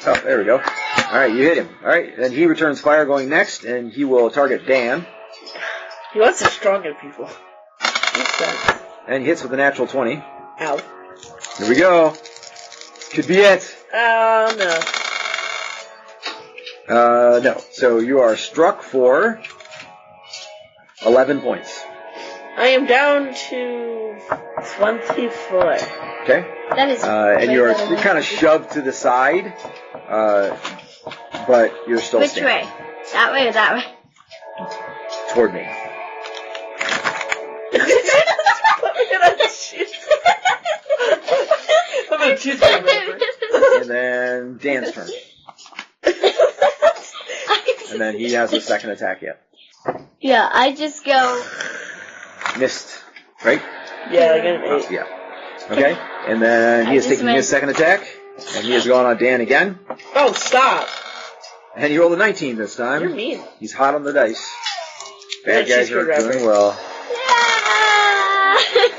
Oh, there we go. Alright, you hit him. Alright, then he returns fire going next, and he will target Dan. He wants to stronger people. Makes sense. And he hits with a natural 20. Ow. Here we go. Could be it. Oh, no. No. So you are struck for 11 points. I am down to 24. Okay. That is. And you're kind of shoved to the side, but you're still Which standing. way? That way or that way? Toward me. I'm gonna choose my member. And then Dan's turn. And then he has a second attack yet. Yeah, I just go. Myst, right? Yeah, I got an 8. Yeah. Okay. And then he is taking his second attack. And he is going on Dan again. Oh, stop. And he rolled a 19 this time. You're mean. He's hot on the dice. Bad Yeah, guys she's are good, doing well.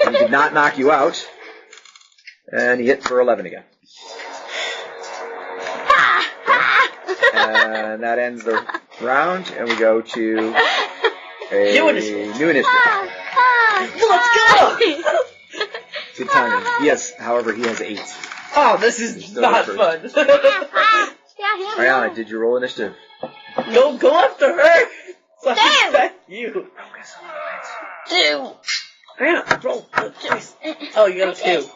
He did not knock you out. And he hit for 11 again. And that ends the round, and we go to a new initiative. Let's go! Good timing. However, he has 8. Oh, this is not fun. Ariana, did you roll initiative? Go after her! So I can attack you. Ariana, roll. Oh, you got a 2.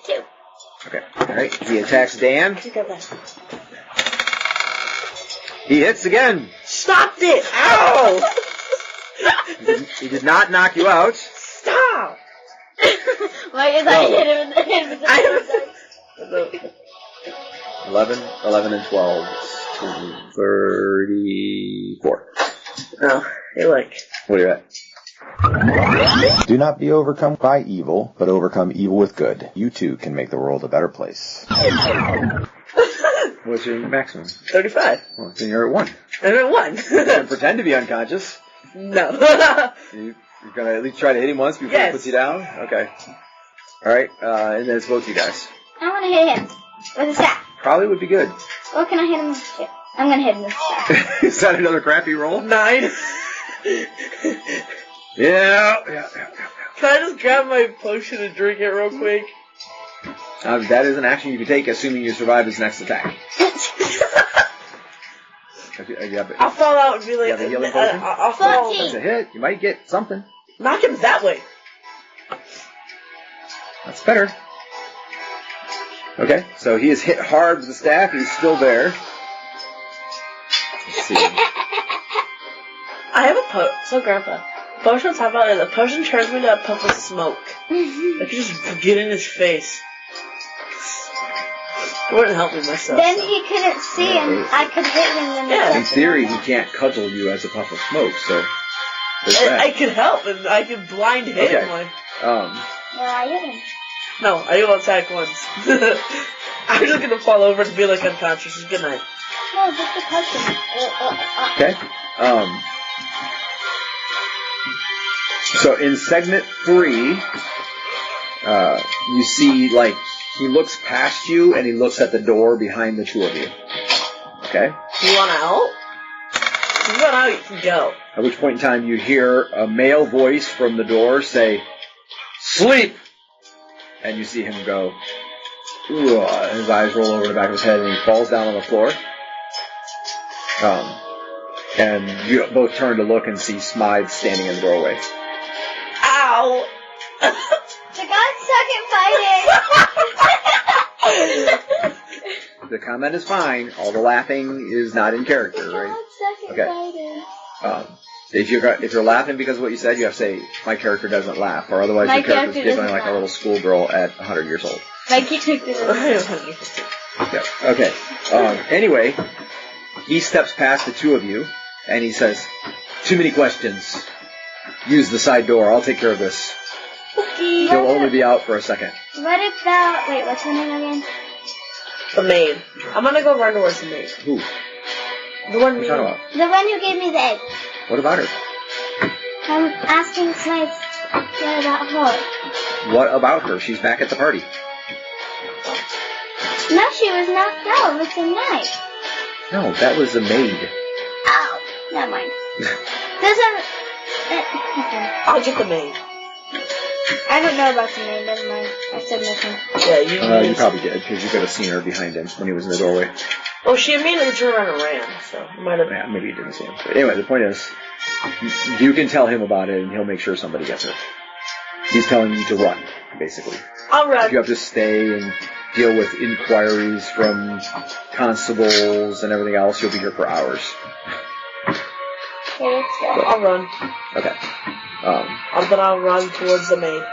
Okay. Alright, he attacks Dan. You got that. He hits again. Stop it! Ow! He did not knock you out. Stop! Why is I hit him in the head with the 11, and 12. 34. Oh, hey, look. What are you at? Do not be overcome by evil, but overcome evil with good. You too can make the world a better place. What's your maximum? 35. Well, then you're at 1. I'm at 1. You can pretend to be unconscious. No. You're going to at least try to hit him once before he puts you down? Okay. Alright, and then it's both you guys. I want to hit him with a staff. Probably would be good. What can I hit him with? I'm going to hit him with a staff. Is that another crappy roll? 9. Yeah. Can I just grab my potion and drink it real quick? That is an action you can take, assuming you survive his next attack. I'll fall out and be like, You have a healing potion? I'll fall. That's a hit. You might get something. Knock him that way. That's better. Okay, so he is hit hard with the staff. He's still there. Let's see. I have a So, Grandpa, potion on top of it, the potion turns me to a puff of smoke. I could just get in his face. It wouldn't help me myself. Then he couldn't see him. I could hit him. In theory, he can't cudgel you as a puff of smoke, so there's that. I could help, and I could blind him. Okay. Like, No, I hit him. no, I will attack once. I'm just gonna fall over and be like unconscious. Good night. No, just the question. Okay. So in segment 3, you see, like, he looks past you and he looks at the door behind the two of you. Okay? You want out? If you want out, you can go. At which point in time you hear a male voice from the door say, "Sleep!" And you see him go, "Ooh," his eyes roll over the back of his head and he falls down on the floor. And you both turn to look and see Smythe standing in the doorway. Ow! The gods suck at fighting. The comment is fine. All the laughing is not in character, The right? gods suck at fighting. If you're laughing because of what you said, you have to say, "My character doesn't laugh," or otherwise My your character's character giggling doesn't like a laugh. little schoolgirl at 100 years old. My character doesn't. Yeah. Okay. Anyway, he steps past the two of you, and he says, "Too many questions. Use the side door. I'll take care of this. He'll only be out for a second." What about... Wait, what's her name again? The maid. I'm gonna go run towards the maid. Who? The one What are you talking about? The one who gave me the egg. What about her? I'm asking Smythe about her. What about her? She's back at the party. No, she was knocked out with a knife. No, that was the maid. Oh, never mind. There's a... I'll get the maid. I don't know about the name. Never mind. I said nothing. Yeah, You probably did, because you could have seen her behind him when he was in the doorway. Well, she immediately turned around and ran, so it might have. Yeah, maybe you didn't see him. But anyway, the point is, you can tell him about it, and he'll make sure somebody gets her. He's telling you to run, basically. I'll run. If you have to stay and deal with inquiries from constables and everything else, you'll be here for hours. Okay, let's go. I'll run. Okay. Then I'll run towards the maid.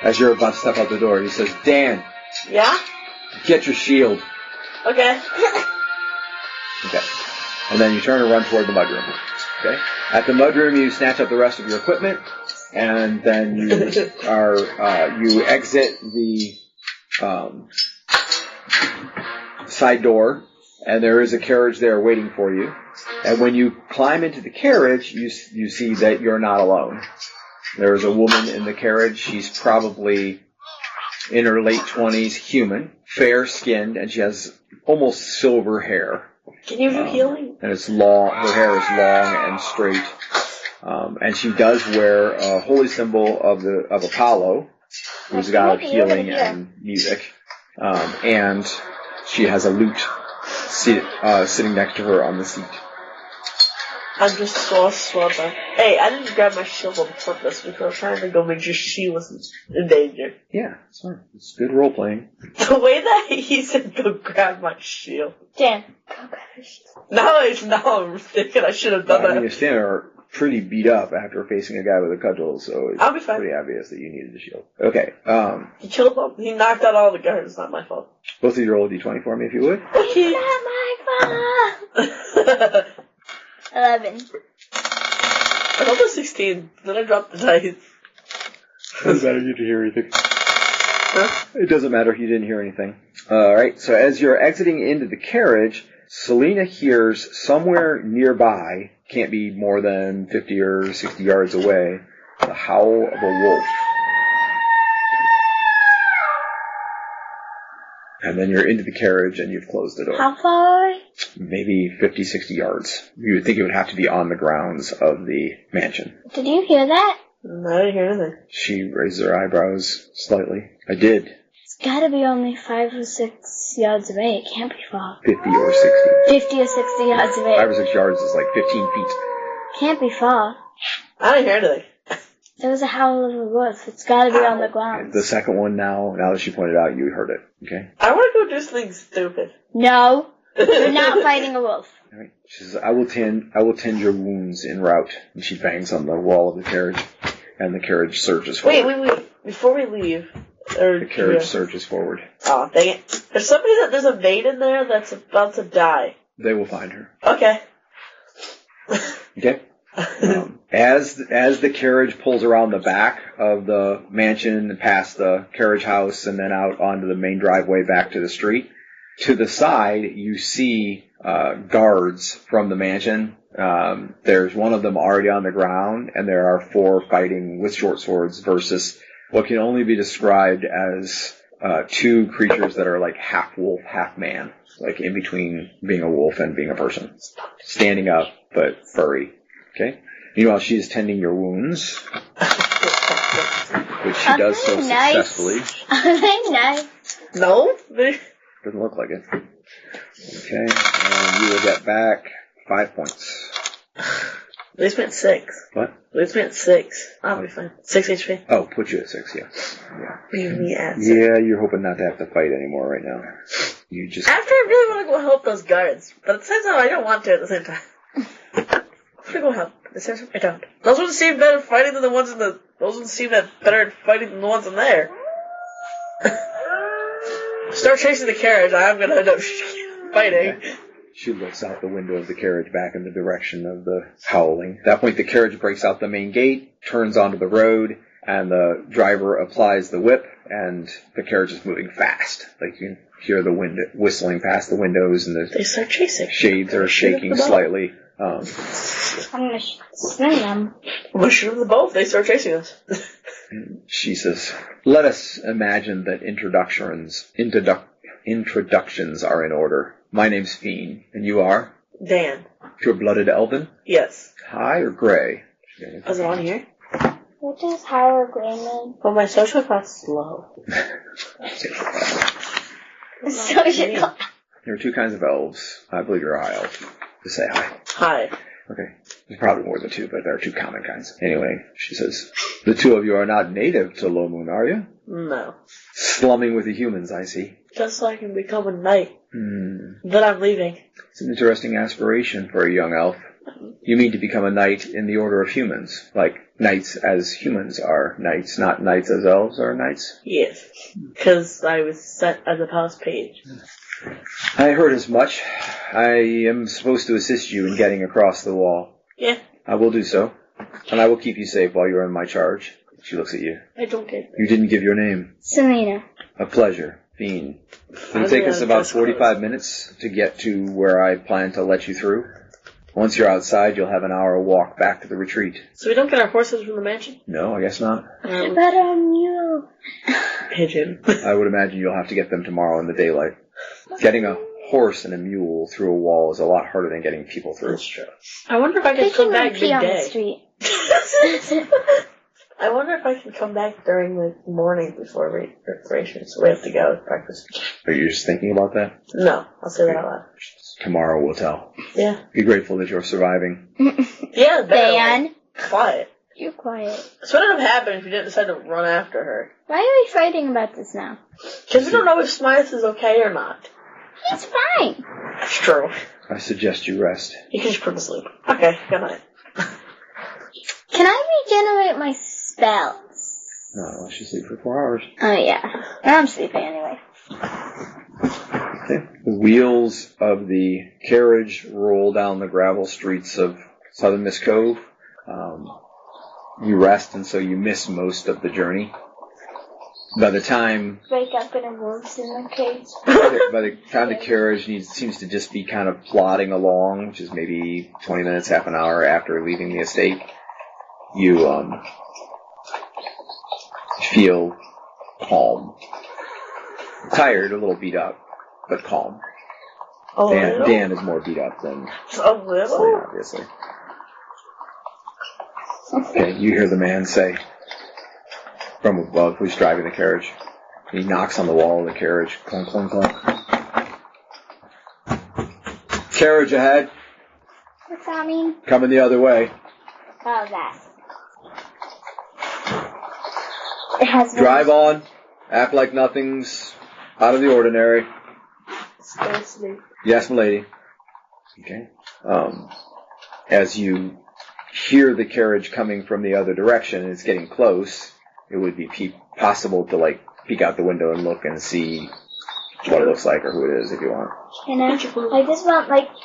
As you're about to step out the door, he says, Dan, Yeah? get your shield. Okay. Okay. And then you turn and run toward the mudroom. Okay. At the mudroom, you snatch up the rest of your equipment, and then you you exit the side door, and there is a carriage there waiting for you. And when you climb into the carriage, you see that you're not alone. There is a woman in the carriage. She's probably in her late 20s, human, fair-skinned, and she has almost silver hair. Can you do healing? And it's long. Her hair is long and straight. And she does wear a holy symbol of Apollo, who's the god of healing and music. And she has a lute sitting next to her on the seat. I'm just so swamped. Hey, I didn't grab my shield on purpose because I was trying to go make sure she wasn't in danger. Yeah, it's fine. It's good role playing. The way that he said go grab my shield. Dan, go grab your shield. Now I'm thinking I should have done I mean, that. you stand there pretty beat up after facing a guy with a cudgel, so it's I'll be fine. pretty obvious that you needed the shield. Okay, He killed them. He knocked out all the guards. It's not my fault. both of you roll a d20 for me if you would. It's not my fault. 11. I rolled a 16. Then I dropped the dice. Doesn't matter if you didn't hear anything. Huh? It doesn't matter if you didn't hear anything. Alright, so as you're exiting into the carriage, Selena hears somewhere nearby, can't be more than 50 or 60 yards away, the howl of a wolf. And then you're into the carriage and you've closed the door. How far away? Maybe 50, 60 yards. You would think it would have to be on the grounds of the mansion. Did you hear that? No, I didn't hear anything. She raised her eyebrows slightly. I did. It's gotta be only 5 or 6 yards away. It can't be far. 50 or 60. 50 or 60 yards away. 5 or 6 yards is like 15 feet. Can't be far. I didn't hear anything. There was a howl of a wolf. It's gotta be on the ground. The second one now that she pointed out, you heard it. Okay? I want to go do something stupid. No. We're not fighting a wolf. All right. She says, I will tend your wounds en route. And she bangs on the wall of the carriage, and the carriage surges forward. Wait. Before we leave. The carriage surges forward. Oh, dang it. There's a maid in there that's about to die. They will find her. Okay. Okay? As the carriage pulls around the back of the mansion, past the carriage house, and then out onto the main driveway back to the street, to the side you see guards from the mansion. There's one of them already on the ground, and there are 4 fighting with short swords versus what can only be described as 2 creatures that are like half wolf, half man, like in between being a wolf and being a person, standing up but furry. Okay. Meanwhile, she is tending your wounds, which she does so successfully. Are they nice? No? Doesn't look like it. Okay, and you will get back 5 points. They spent 6. What? They spent 6. I'll be fine. 6 HP. Oh, put you at 6, yeah. Yeah, You're hoping not to have to fight anymore right now. You just... After I really want to go help those guards, but at the same time I don't want to at the same time. I'm gonna go help. At the same time I don't. Those ones seem better fighting than the ones in the... Those ones seem better at fighting than the ones in there. Start chasing the carriage, I'm gonna end up fighting. Okay. She looks out the window of the carriage back in the direction of the howling. At that point, the carriage breaks out the main gate, turns onto the road, and the driver applies the whip, and the carriage is moving fast. Like you can hear the wind whistling past the windows, and They start chasing. shades are shaking slightly. I'm gonna swing them. I'm gonna shoot them the both. They start chasing us. She says, let us imagine that introductions are in order. My name's Fiend, and you are? Dan. Pure-blooded Elven? Yes. High or gray? Is it on here? What does high or gray mean? Well, my social class is low. Social class. There are two kinds of elves. I believe you're a high elf. Just say hi. Hi. Okay. There's probably more than two, but there are two common kinds. Anyway, she says, the two of you are not native to Low Moon, are you? No. Slumming with the humans, I see. Just so I can become a knight. Hmm. Then I'm leaving. It's an interesting aspiration for a young elf. You mean to become a knight in the order of humans, like knights as humans are knights, not knights as elves are knights? Yes. Because I was sent as a palace page. I heard as much. I am supposed to assist you in getting across the wall. Yeah. I will do so, and I will keep you safe while you're in my charge. She looks at you. I don't get it. You didn't give your name. Selena. A pleasure, Fiend. It'll take us about 45 minutes to get to where I plan to let you through. Once you're outside, you'll have an hour walk back to the retreat. So we don't get our horses from the mansion? No, I guess not. But you. Pigeon. I would imagine you'll have to get them tomorrow in the daylight. Getting a horse and a mule through a wall is a lot harder than getting people through. That's true. I wonder if I can They come can back pee on the midday. street. I wonder if I can come back during the morning before preparation, so we have to go to breakfast. Are you just thinking about that? No, I'll say that out loud. Tomorrow will tell. Yeah. Be grateful that you're surviving. Yeah, Dan. Quiet. You're quiet. So what would have happened if you didn't decide to run after her? Why are we fighting about this now? Because we don't know if Smythe is okay or not. He's fine. That's true. I suggest you rest. You can just put him to sleep. Okay, good night. Can I regenerate my spells? No, unless you sleep for 4 hours. Oh yeah. I'm sleeping anyway. Okay. The wheels of the carriage roll down the gravel streets of southern Myst Cove. You rest, and so you miss most of the journey. By the time Wake up in a wolf's in the cage. by the time the carriage seems to just be kind of plodding along, which is maybe 20 minutes, half an hour after leaving the estate, you feel calm. Tired, a little beat up, but calm. Oh, little? Dan is more beat up than A little? Selena, obviously. Okay, you hear the man say, from above, who's driving the carriage. He knocks on the wall of the carriage. Clunk, clunk, clunk. Carriage ahead. What's that mean? Coming the other way. Oh, that. It has Drive on. Act like nothing's out of the ordinary. Stay asleep. Yes, m'lady. Okay. As you hear the carriage coming from the other direction and it's getting close, it would be possible to peek out the window and look and see what it looks like or who it is if you want. Can I just want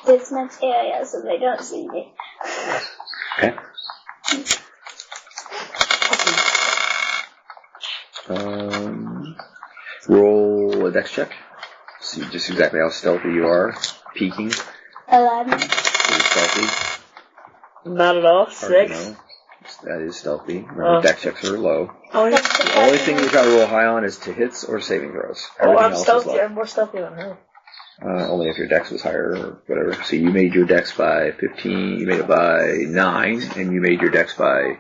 this much area so they don't see me. Okay. Roll a dex check. See just exactly how stealthy you are. Peeking. 11. Pretty stealthy. Not at all. Hard to 6. know. That is stealthy. Remember, dex checks are low. Oh, yeah. The only thing you try to roll high on is to hits or saving throws. Oh, Everything I'm else stealthy. is low. I'm more stealthy than her. Only if your dex was higher or whatever. So you made your dex by 15, you made it by 9, and you made your dex by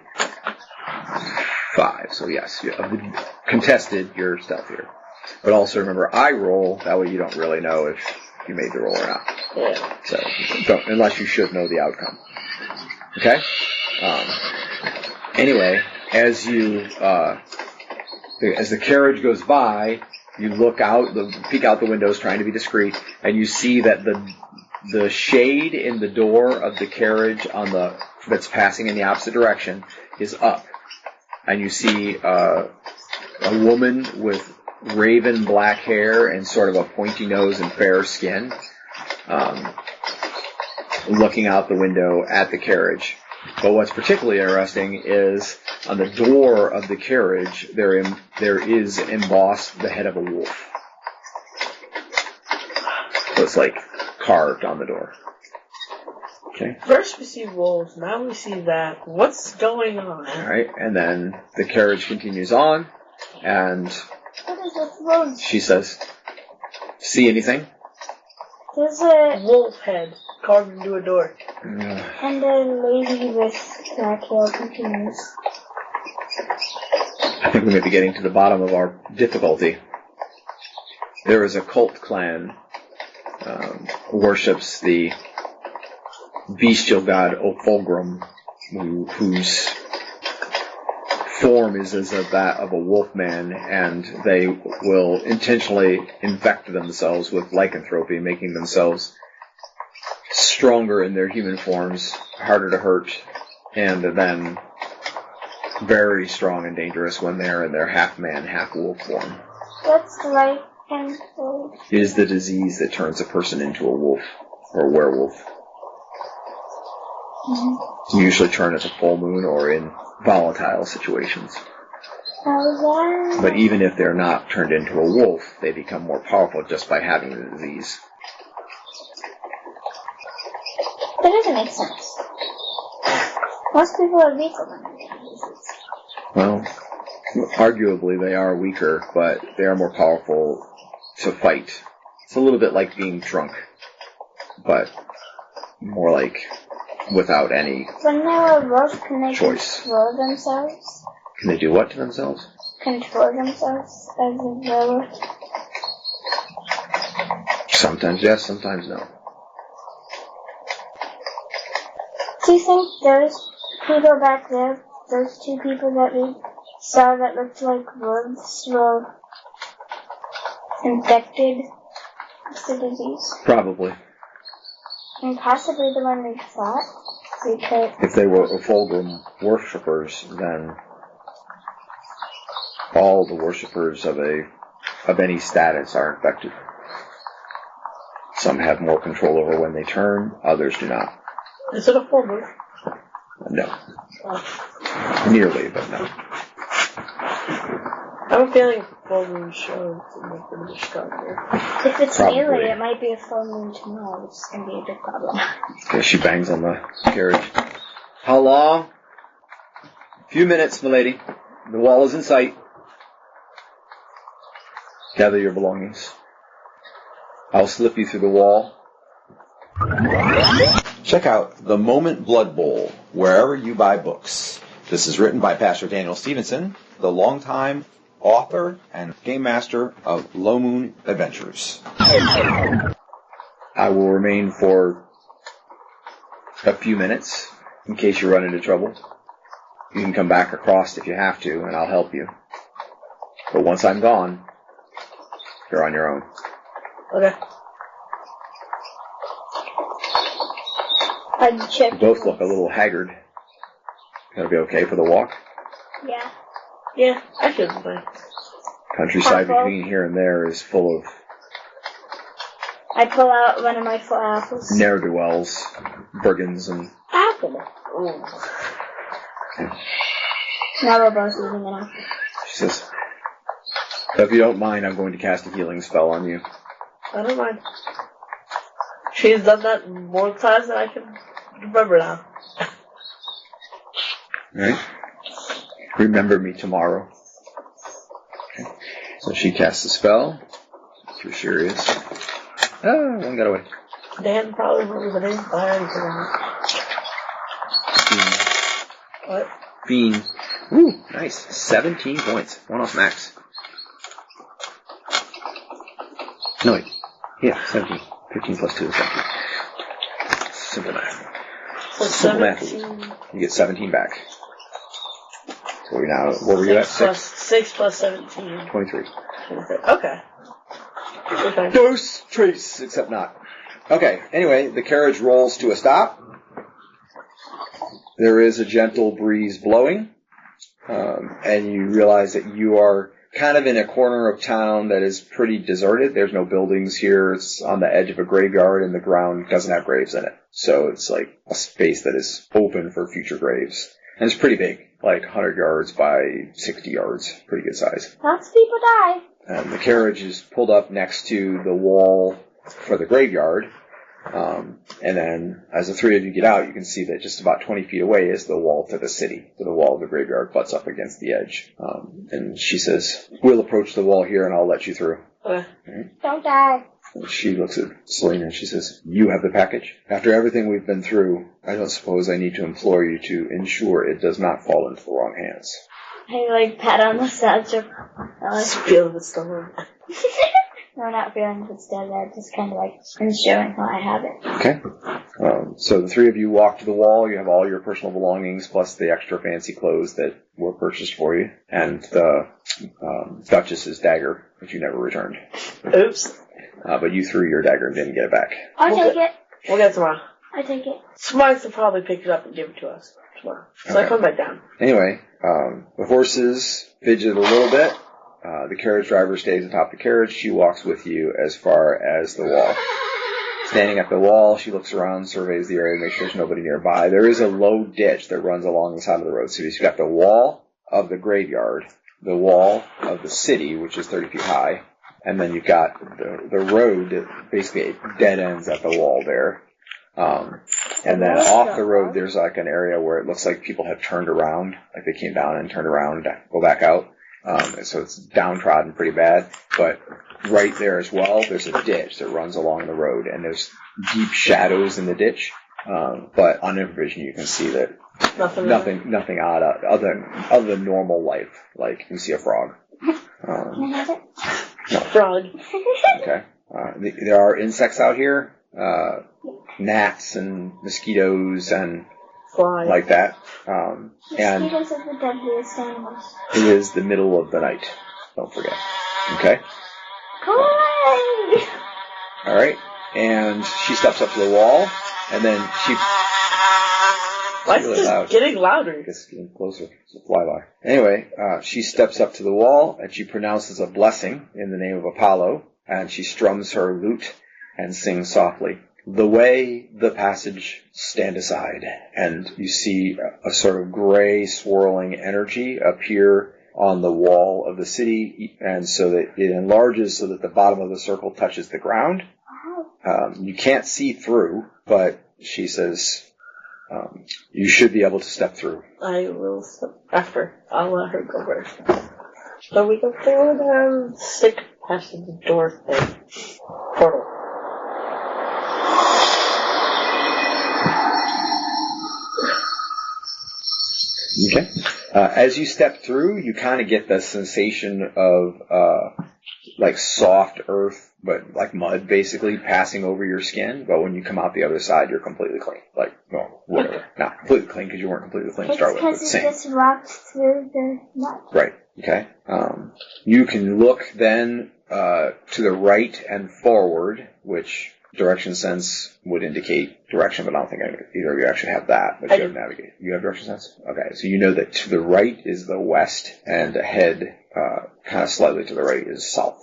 5. So yes, contested, you're stealthier. But also remember, I roll, that way you don't really know if you made the roll or not. Yeah. So, unless you should know the outcome. Okay? Anyway, as the carriage goes by, you look out, peek out the windows trying to be discreet, and you see that the shade in the door of the carriage that's passing in the opposite direction is up. And you see a woman with raven black hair and sort of a pointy nose and fair skin, looking out the window at the carriage. But what's particularly interesting is on the door of the carriage, there is embossed the head of a wolf. So it's carved on the door. Okay. First we see wolves, now we see that. What's going on? Alright, and then the carriage continues on, and What is this road? she says, see anything? There's a wolf head carved into a door. and a lady with black hair continues. I think we may be getting to the bottom of our difficulty. There is a cult clan who worships the bestial god Opholgrum, whose form is as that of a wolfman, and they will intentionally infect themselves with lycanthropy, making themselves stronger in their human forms, harder to hurt, and then very strong and dangerous when they're in their half-man, half-wolf form. What's lycanthropy? It is the disease that turns a person into a wolf, or a werewolf. You usually turn at the full moon or in volatile situations. But even if they're not turned into a wolf, they become more powerful just by having the disease. That doesn't make sense. Most people are weaker when they get disease. Well, arguably they are weaker, but they are more powerful to fight. It's a little bit like being drunk, but more like without any When they're a wolf, can they choice. control themselves? Can they do what to themselves? Control themselves as a werewolf? Sometimes yes, sometimes no. Do you think those people back there, those two people that we saw that looked like wolves, were infected with the disease? Probably. And possibly the one we fought? Because If they were Fulgrim worshippers, then all the worshippers of any status are infected. Some have more control over when they turn, others do not. Is it a full moon? No. Nearly, but no. I have a feeling full moon shows make them stronger. if it's Probably. nearly, it might be a full moon tomorrow, which is going to be a big problem. Okay, she bangs on the carriage. How long? A few minutes, milady. The wall is in sight. Gather your belongings. I'll slip you through the wall. Check out The Moment Blood Bowl wherever you buy books. This is written by Pastor Daniel Stevenson, the longtime author and game master of Low Moon Adventures. I will remain for a few minutes in case you run into trouble. You can come back across if you have to, and I'll help you. But once I'm gone, you're on your own. Okay. I'd check. You both look a little haggard. Gonna be okay for the walk? Yeah. Yeah, I should be fine. Countryside Apple. between here and there is full of I pull out one of my 4 apples. ne'er-do-wells, brigands, and Apple. Ooh. Now we're both using an apple. she says, so if you don't mind, I'm going to cast a healing spell on you. I don't mind. She's done that more times than I can remember now. Alright? Remember me tomorrow. Okay. So she casts a spell. If you're serious. Oh, one got away. Dan probably remembers the name, but I already forgot. What? Fiend. Woo, nice. 17 points. One off max. No, wait. Yeah, 17. 15 plus 2 is 17. Simple math. So Simple math. 17. You get 17 back. So we're now, what were you at? 6? 6 plus 17. 23. Okay. We're fine. Dose trace, except not. Okay, anyway, the carriage rolls to a stop. There is a gentle breeze blowing, and you realize that you are kind of in a corner of town that is pretty deserted. There's no buildings here. It's on the edge of a graveyard, and the ground doesn't have graves in it. So it's like a space that is open for future graves. And it's pretty big, like 100 yards by 60 yards. Pretty good size. Lots of people die. And the carriage is pulled up next to the wall for the graveyard. And then as the three of you get out, you can see that just about 20 feet away is the wall to the city. So the wall of the graveyard butts up against the edge. And she says, we'll approach the wall here and I'll let you through. Okay. Don't die. She looks at Selena and she says, "You have the package? After everything we've been through, I don't suppose I need to implore you to ensure it does not fall into the wrong hands." I pat on the satchel. Feel the storm. No, not feeling if it's dead. I'm just kind of ensuring how I have it. Okay. So the three of you walk to the wall. You have all your personal belongings plus the extra fancy clothes that were purchased for you, and the Duchess's dagger, which you never returned. Oops. But you threw your dagger and didn't get it back. I'll take it. We'll get it tomorrow. I take it. Smarts will probably pick it up and give it to us tomorrow. So I come back down. Anyway, the horses fidget a little bit. The carriage driver stays atop the carriage. She walks with you as far as the wall. Standing at the wall, she looks around, surveys the area, makes sure there's nobody nearby. There is a low ditch that runs along the side of the road. So you've got the wall of the graveyard, the wall of the city, which is 30 feet high, and then you've got the road that basically dead ends at the wall there. And then off the road, there's an area where it looks like people have turned around, like they came down and turned around and go back out. So it's downtrodden pretty bad, but right there as well, there's a ditch that runs along the road, and there's deep shadows in the ditch. But on vision, you can see that nothing odd other than normal life. Like you see a frog. Can I have it? No. Frog. Okay. There are insects out here, gnats and mosquitoes and Fly. like that. And Mosquitoes are the deadliest animals. it is the middle of the night. Don't forget. Okay? Go away! All right. And she steps up to the wall, and then she... Why is really this loud. getting louder? It's getting closer. It's a flyby. Anyway, she steps up to the wall, and she pronounces a blessing in the name of Apollo, and she strums her lute and sings softly. The way, the passage, stand aside. And you see a sort of gray swirling energy appear on the wall of the city, and so that it enlarges so that the bottom of the circle touches the ground. You can't see through, but she says, you should be able to step through. I will step after. I'll let her go first. So we go forward and stick past the door thing. Portal. Okay. As you step through, you kind of get the sensation of soft earth, but like mud, basically passing over your skin. But when you come out the other side, you're completely clean. Whatever. Not completely clean because you weren't completely clean to start with. It's because it just walked through the mud. Right. Okay. You can look then to the right and forward, which direction sense would indicate direction, but I don't think either of you actually have that. But you have navigate. You have direction sense? Okay. So you know that to the right is the west, and ahead, kind of slightly to the right, is south.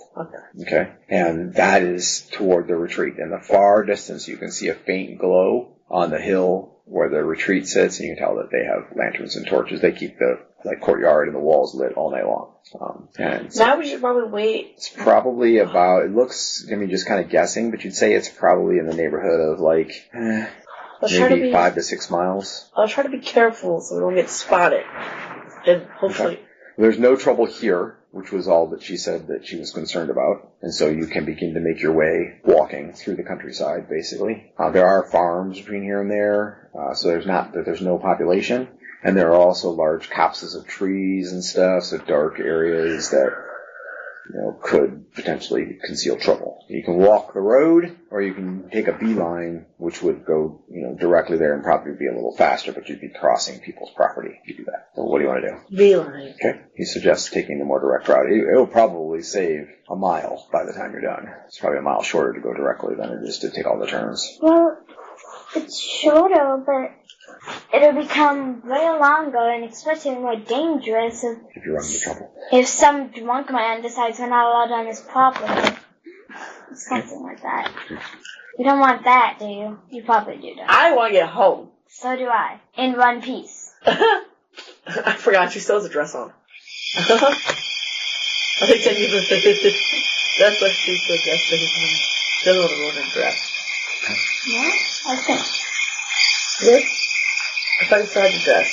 Okay. And that is toward the retreat. In the far distance, you can see a faint glow on the hill where the retreat sits, and you can tell that they have lanterns and torches. They keep the courtyard and the walls lit all night long. And now we should probably wait. It's probably about, it looks, just kind of guessing, but you'd say it's probably in the neighborhood of maybe 5 to 6 miles. I'll try to be careful so we don't get spotted. And hopefully... Okay. There's no trouble here, which was all that she said that she was concerned about. And so you can begin to make your way walking through the countryside, basically. There are farms between here and there, so there's no population. And there are also large copses of trees and stuff, so dark areas that, could potentially conceal trouble. You can walk the road, or you can take a beeline, which would go, directly there and probably be a little faster, but you'd be crossing people's property if you do that. So what do you want to do? Beeline. Okay. He suggests taking the more direct route. It'll probably save a mile by the time you're done. It's probably a mile shorter to go directly than it is to take all the turns. Well, it's shorter, but it'll become way longer and especially more dangerous if you run into trouble. If some drunk man decides we're not allowed on his property. Something like that. You don't want that, do you? You probably do, don't you? I want to get home. So do I. In one piece. I forgot she still has a dress on. I think that's what she's still dressed in. She doesn't want to ruin her dress. Yeah? Okay. Good? I thought you still had the dress.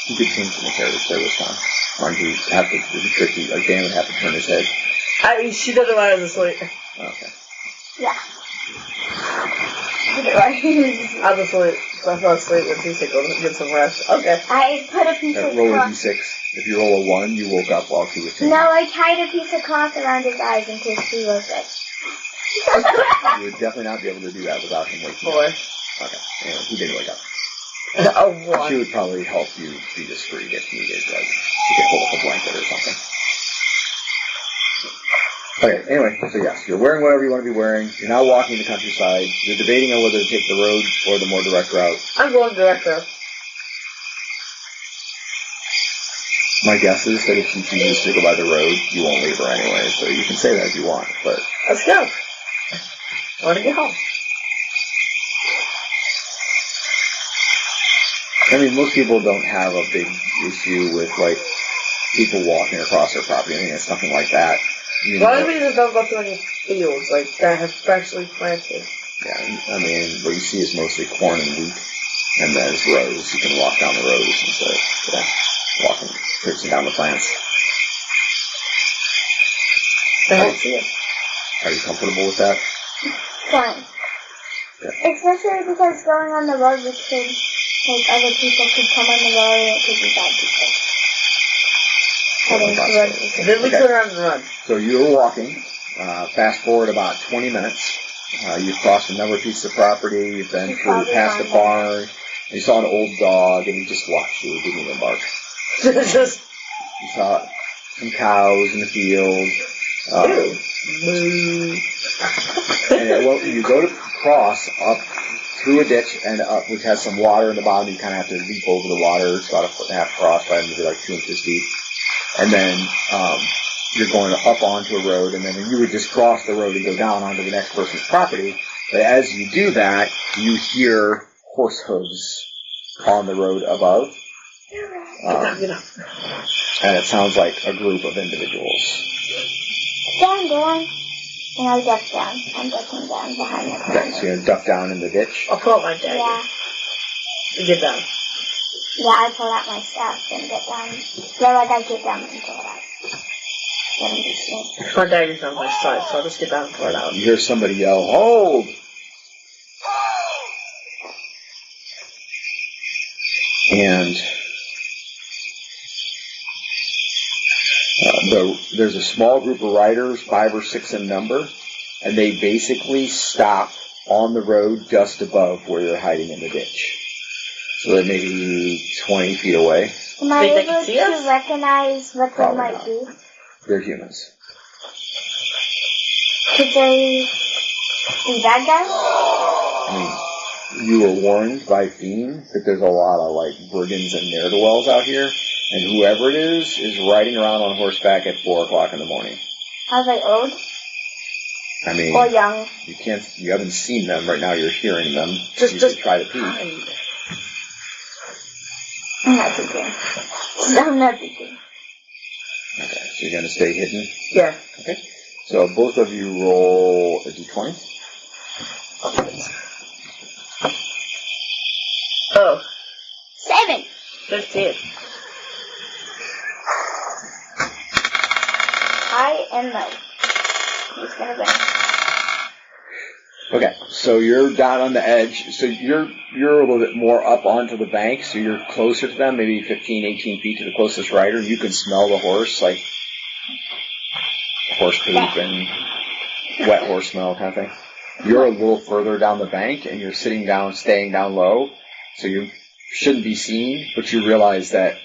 You could change the carriage there this time. Or you have to, it'd be tricky. Dan would have to turn his head. She doesn't want to sleep. Okay. Yeah. I'll just sleep. So I fell asleep with he said go get some rest. Okay. I put a piece of Roll a cloth. d6. If you roll a 1, you woke up while he was changing. No, I tied a piece of cloth around his eyes in case he woke up. You would definitely not be able to do that without him waking 4. up. Okay. Anyway, he didn't wake up. A 1. She would probably help you be discreet if needed. Like, she could hold up a blanket or something. Okay, anyway, so yes, you're wearing whatever you want to be wearing. You're now walking the countryside. You're debating on whether to take the road or the more direct route. I'm going direct route. My guess is that if she chooses to go by the road, you won't leave her anyway, so you can say that if you want, but... Let's go. I want to get home. I mean, most people don't have a big issue with, like, people walking across their property. I mean, it's nothing like that. You Why know, do we just don't go through any fields, like, that have freshly planted? yeah, I mean, what you see is mostly corn and wheat, and there's rows. You can walk down the rows instead of, walking, traipsing down the plants. I don't see it. Are you comfortable with that? Fine. Yeah. Especially because going on the road with kids, like other people could come on the road and it could be bad people. Heading towards the Then we turn around and run. So you're walking, fast forward about 20 minutes. You've crossed a number of pieces of property, you've been through past a barn, and you saw an old dog, and he just watched you, didn't even bark. Just... You saw some cows in the field. And you go to cross up through a ditch and up, which has some water in the bottom. You kind of have to leap over the water. It's about 1.5 foot across, by maybe like 2 inches deep. And then you're going up onto a road, and then you would just cross the road and go down onto the next person's property. But as you do that, you hear horse hooves on the road above. And it sounds like a group of individuals. down. And I duck down. I'm ducking down behind the corner. Okay, so you're going to duck down in the ditch? I'll pull out my dagger. Yeah. And get down. Yeah, I pull out my staff and get down. Yeah, like I get down and pull it out. Let him be sneak. My dagger's on my side, so I'll just get down and pull it out. You hear somebody yell, "Hold!" And there's a small group of riders, 5 or 6 in number, and they basically stop on the road just above where you're hiding in the ditch. So they're maybe 20 feet away. Am I Think they able can see to us? recognize what Probably they might not. be? They're humans. Could they be bad guys? I mean, you were warned by Fiend that there's a lot of, like, brigands and ne'er-do-wells out here, and whoever it is riding around on horseback at 4 o'clock in the morning. Are they old I mean, or young? you haven't seen them right now, you're hearing them. Just you could try to peek. I'm not peeking. I'm not peeking. Okay, so you're going to stay hidden? Yeah. Okay. So both of you roll a d20. Oh. 7. 15. High and low. Who's gonna win? Okay, so you're down on the edge. So you're a little bit more up onto the bank, so you're closer to them, maybe 15, 18 feet to the closest rider. You can smell the horse, like horse poop and wet horse smell kind of thing. You're a little further down the bank, and you're sitting down, staying down low, so you shouldn't be seen, but you realize that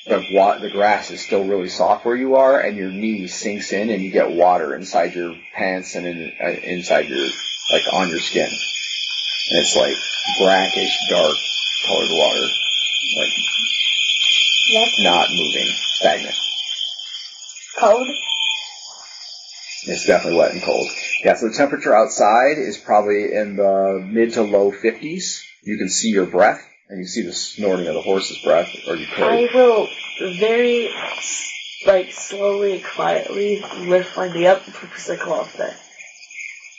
the grass is still really soft where you are, and your knee sinks in, and you get water inside your pants and inside your, like, on your skin. And it's like brackish, dark colored water. Like, not moving, stagnant. Cold? It's definitely wet and cold. Yeah, so the temperature outside is probably in the mid to low 50s. You can see your breath, and you see the snorting of the horse's breath, or you could. I will very, slowly and quietly lift my knee up and put a piece of cloth there.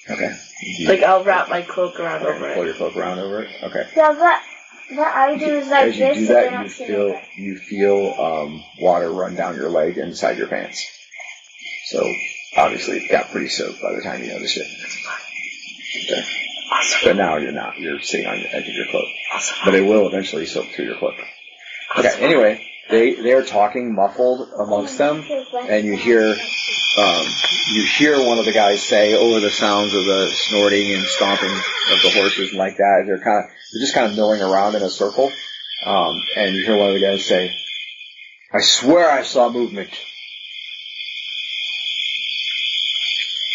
Okay. I'll wrap my cloak around over Pull it. your cloak around over it? Okay. Yeah, what I do is like As you this, do so they that, don't see you feel water run down your leg and inside your pants. So, obviously, it got pretty soaked by the time you noticed it. Okay. But now you're not. You're sitting on the edge of your cloak. But it will eventually soak through your cloak. Okay, anyway, they're talking muffled amongst them, and you hear one of the guys say over the sounds of the snorting and stomping of the horses and like that, they're just kind of milling around in a circle, and you hear one of the guys say, "I swear I saw movement."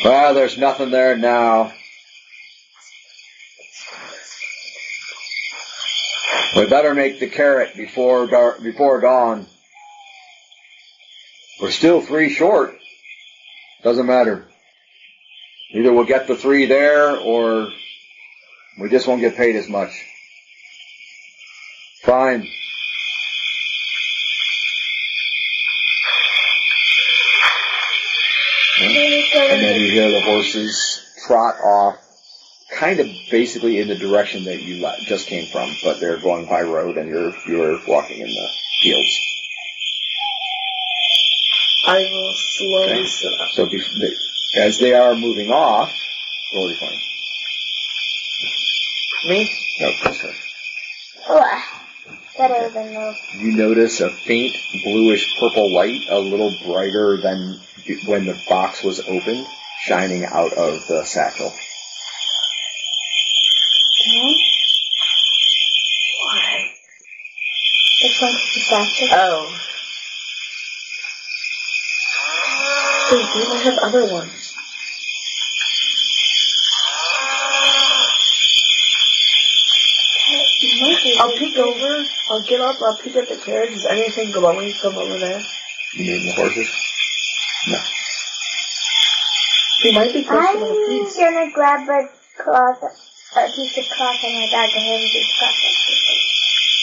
"Well, there's nothing there now. We better make the carrot before dawn. We're still 3 short. Doesn't matter. Either we'll get the 3 there, or we just won't get paid as much." "Fine." And then you hear the horses trot off, kind of basically in the direction that you just came from, but they're going by road and you're walking in the fields. I will slowly sit up. So as they are moving off, roll your point. Me? No, that's her. Better than the... You notice a faint bluish purple light, a little brighter than when the box was opened, shining out of the satchel. Why? Which one's the satchel? Oh. Wait, we might have other ones. I'll peek over, I'll get up, I'll peek at the carriage. Is anything glowing from over there? You mean the horses? No. We might be close to the piece. I'm gonna grab a piece of cloth in my bag and have a piece of cloth.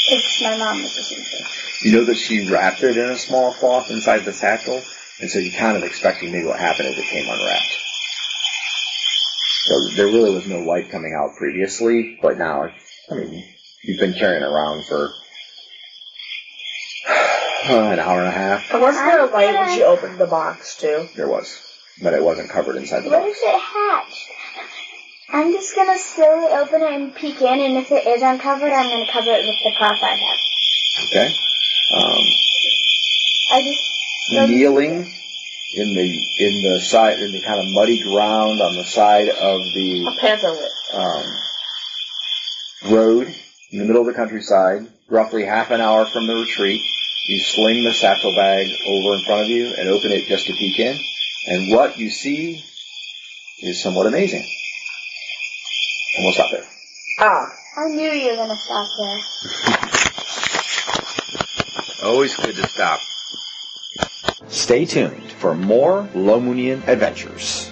Because my mom was listening to it. You know that she wrapped it in a small cloth inside the satchel, and so you're kind of expecting maybe what happened is it came unwrapped. So there really was no light coming out previously, but now, you've been carrying it around for an hour and a half. And wasn't there a light when she opened the box, too? There was, but it wasn't covered inside the What box. if it hatched? I'm just gonna slowly open it and peek in, and if it is uncovered, I'm gonna cover it with the cloth I have. Okay. I just Kneeling in the kind of muddy ground on the side of the A panther whip. road in the middle of the countryside, roughly half an hour from the retreat. You sling the satchel bag over in front of you and open it just to peek in. And what you see is somewhat amazing. And we'll stop there. Ah. I knew you were gonna stop there. Always good to stop. Stay tuned for more Lomunian adventures.